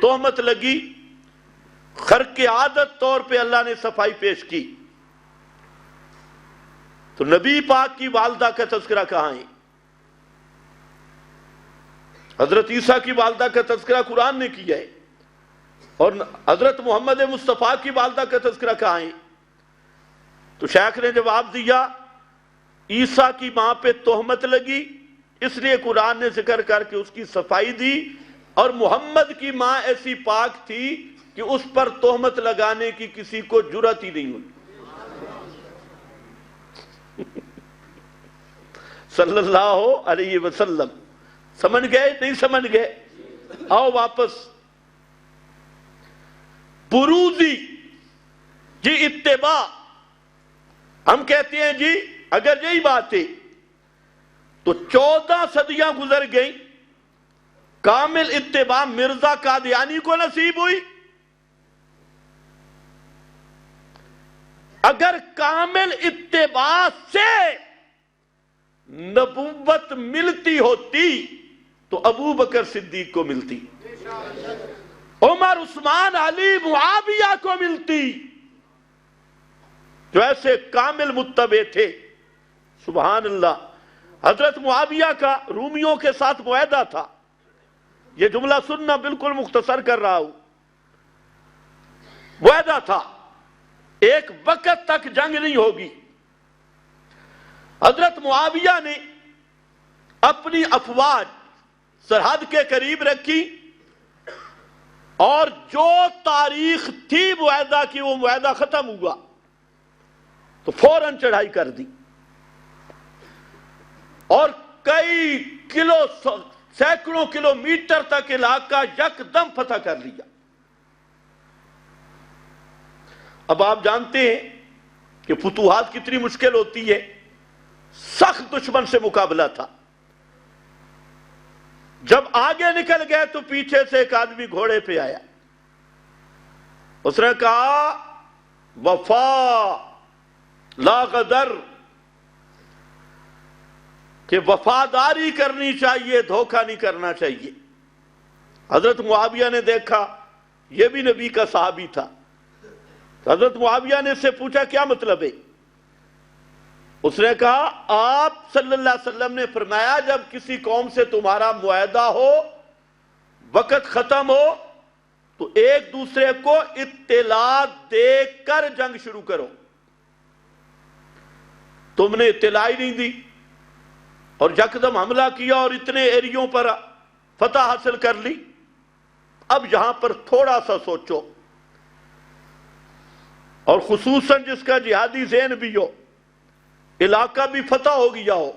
تہمت لگی، خرق عادت طور پہ اللہ نے صفائی پیش کی، تو نبی پاک کی والدہ کا تذکرہ کہاں ہے؟ حضرت عیسیٰ کی والدہ کا تذکرہ قرآن نے کیا ہے، اور حضرت محمد مصطفیٰ کی والدہ کا تذکرہ کہاں ہے؟ تو شیخ نے جواب دیا عیسیٰ کی ماں پہ تہمت لگی، اس لیے قرآن نے ذکر کر کے اس کی صفائی دی، اور محمد کی ماں ایسی پاک تھی کہ اس پر تہمت لگانے کی کسی کو جرات ہی نہیں ہوئی۔ صلی اللہ علیہ وسلم۔ سمجھ گئے نہیں سمجھ گئے؟ آؤ واپس۔ بروزی جی اتباع، ہم کہتے ہیں جی اگر یہی بات ہے تو 14 صدیاں گزر گئیں، کامل اتباع مرزا قادیانی کو نصیب ہوئی۔ اگر کامل اتباع سے نبوت ملتی ہوتی تو ابو بکر صدیق کو ملتی، عمر عثمان علی معاویہ کو ملتی، جو ایسے کامل متبع تھے۔ سبحان اللہ۔ حضرت معاویہ کا رومیوں کے ساتھ معاہدہ تھا، یہ جملہ سننا، بالکل مختصر کر رہا ہوں۔ معاہدہ تھا ایک وقت تک جنگ نہیں ہوگی۔ حضرت معاویہ نے اپنی افواج سرحد کے قریب رکھی، اور جو تاریخ تھی معاہدہ کی وہ معاہدہ ختم ہوا تو فوراً چڑھائی کر دی، اور کئی سینکڑوں کلومیٹر تک علاقہ یکدم فتح کر لیا۔ اب آپ جانتے ہیں کہ فتوحات کتنی مشکل ہوتی ہے، سخت دشمن سے مقابلہ تھا۔ جب آگے نکل گئے تو پیچھے سے ایک آدمی گھوڑے پہ آیا، اس نے کہا وفا لا غدر، کہ وفاداری کرنی چاہیے، دھوکہ نہیں کرنا چاہیے۔ حضرت معاویہ نے دیکھا یہ بھی نبی کا صحابی تھا، حضرت معاویہ نے اس سے پوچھا کیا مطلب ہے؟ اس نے کہا آپ صلی اللہ علیہ وسلم نے فرمایا جب کسی قوم سے تمہارا معاہدہ ہو، وقت ختم ہو، تو ایک دوسرے کو اطلاع دے کر جنگ شروع کرو۔ تم نے اطلاع ہی نہیں دی اور یکدم حملہ کیا اور اتنے ایریوں پر فتح حاصل کر لی۔ اب یہاں پر تھوڑا سا سوچو، اور خصوصاً جس کا جہادی ذہن بھی ہو، علاقہ بھی فتح ہو گیا ہو،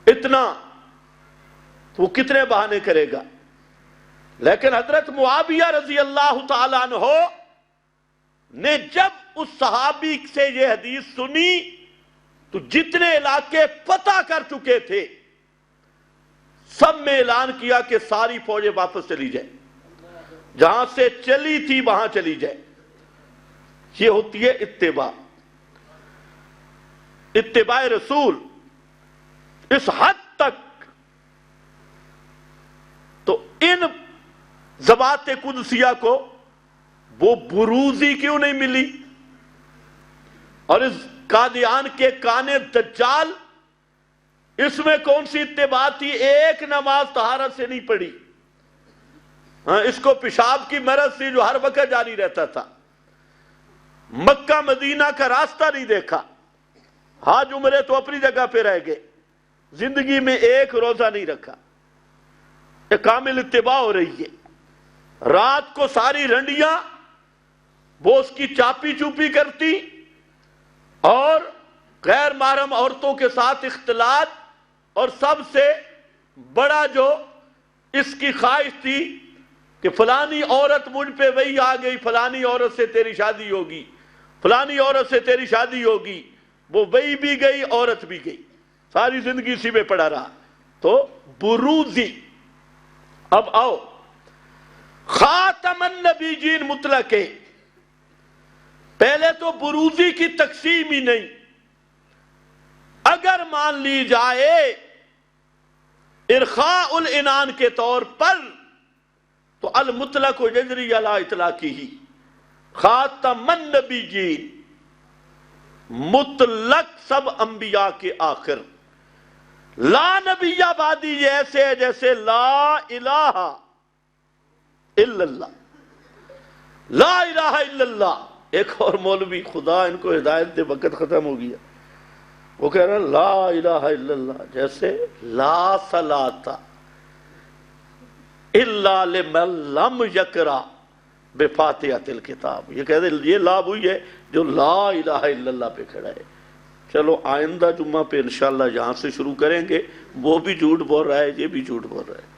اتنا تو وہ کتنے بہانے کرے گا؟ لیکن حضرت معاویہ رضی اللہ تعالیٰ عنہ نے جب اس صحابی سے یہ حدیث سنی تو جتنے علاقے پتہ کر چکے تھے سب میں اعلان کیا کہ ساری فوجیں واپس چلی جائیں، جہاں سے چلی تھی وہاں چلی جائے۔ یہ ہوتی ہے اتباع، اتباع رسول اس حد تک۔ تو ان ذوات قدسیہ کو وہ بروزی کیوں نہیں ملی؟ اور اس قادیان کے کانے دجال، اس میں کون سی اتباع تھی؟ ایک نماز طہارت سے نہیں پڑھی، اس کو پیشاب کی مرض تھی جو ہر وقت جاری رہتا تھا، مکہ مدینہ کا راستہ نہیں دیکھا، حج عمرے تو اپنی جگہ پہ رہ گئے، زندگی میں ایک روزہ نہیں رکھا۔ یہ کامل اتباع ہو رہی ہے۔ رات کو ساری رنڈیاں وہ اس کی چاپی چوپی کرتی اور غیر محرم عورتوں کے ساتھ اختلاط، اور سب سے بڑا جو اس کی خواہش تھی کہ فلانی عورت مجھ پہ وہی آ گئی، فلانی عورت سے تیری شادی ہوگی، فلانی عورت سے تیری شادی ہوگی، وہ وہی بھی گئی عورت بھی گئی، ساری زندگی اسی میں پڑا رہا۔ تو بروزی۔ اب آؤ خاتم النبیین مطلق ہے۔ پہلے تو بروزی کی تقسیم ہی نہیں۔ اگر مان لی جائے ارخاء العنان کے طور پر تو المطلق یجری علی اطلاقہ ہی، خاتم النبیین مطلق سب انبیاء کے آخر، لا نبی بعدی یہ ایسے ہے جیسے لا الہ الا اللہ، لا الہ الا اللہ۔ ایک اور مولوی، خدا ان کو ہدایت دے، وقت ختم ہو گیا، وہ کہہ رہا ہے لا الہ الا اللہ جیسے لا صلاۃ الا لمن لم یقرأ بفاتحۃ الکتاب۔ یہ کہتے ہیں یہ لا وہی ہے جو لا الہ الا اللہ پہ کھڑا ہے۔ چلو آئندہ جمعہ پہ انشاءاللہ یہاں سے شروع کریں گے۔ وہ بھی جھوٹ بول رہا ہے، یہ بھی جھوٹ بول رہا ہے۔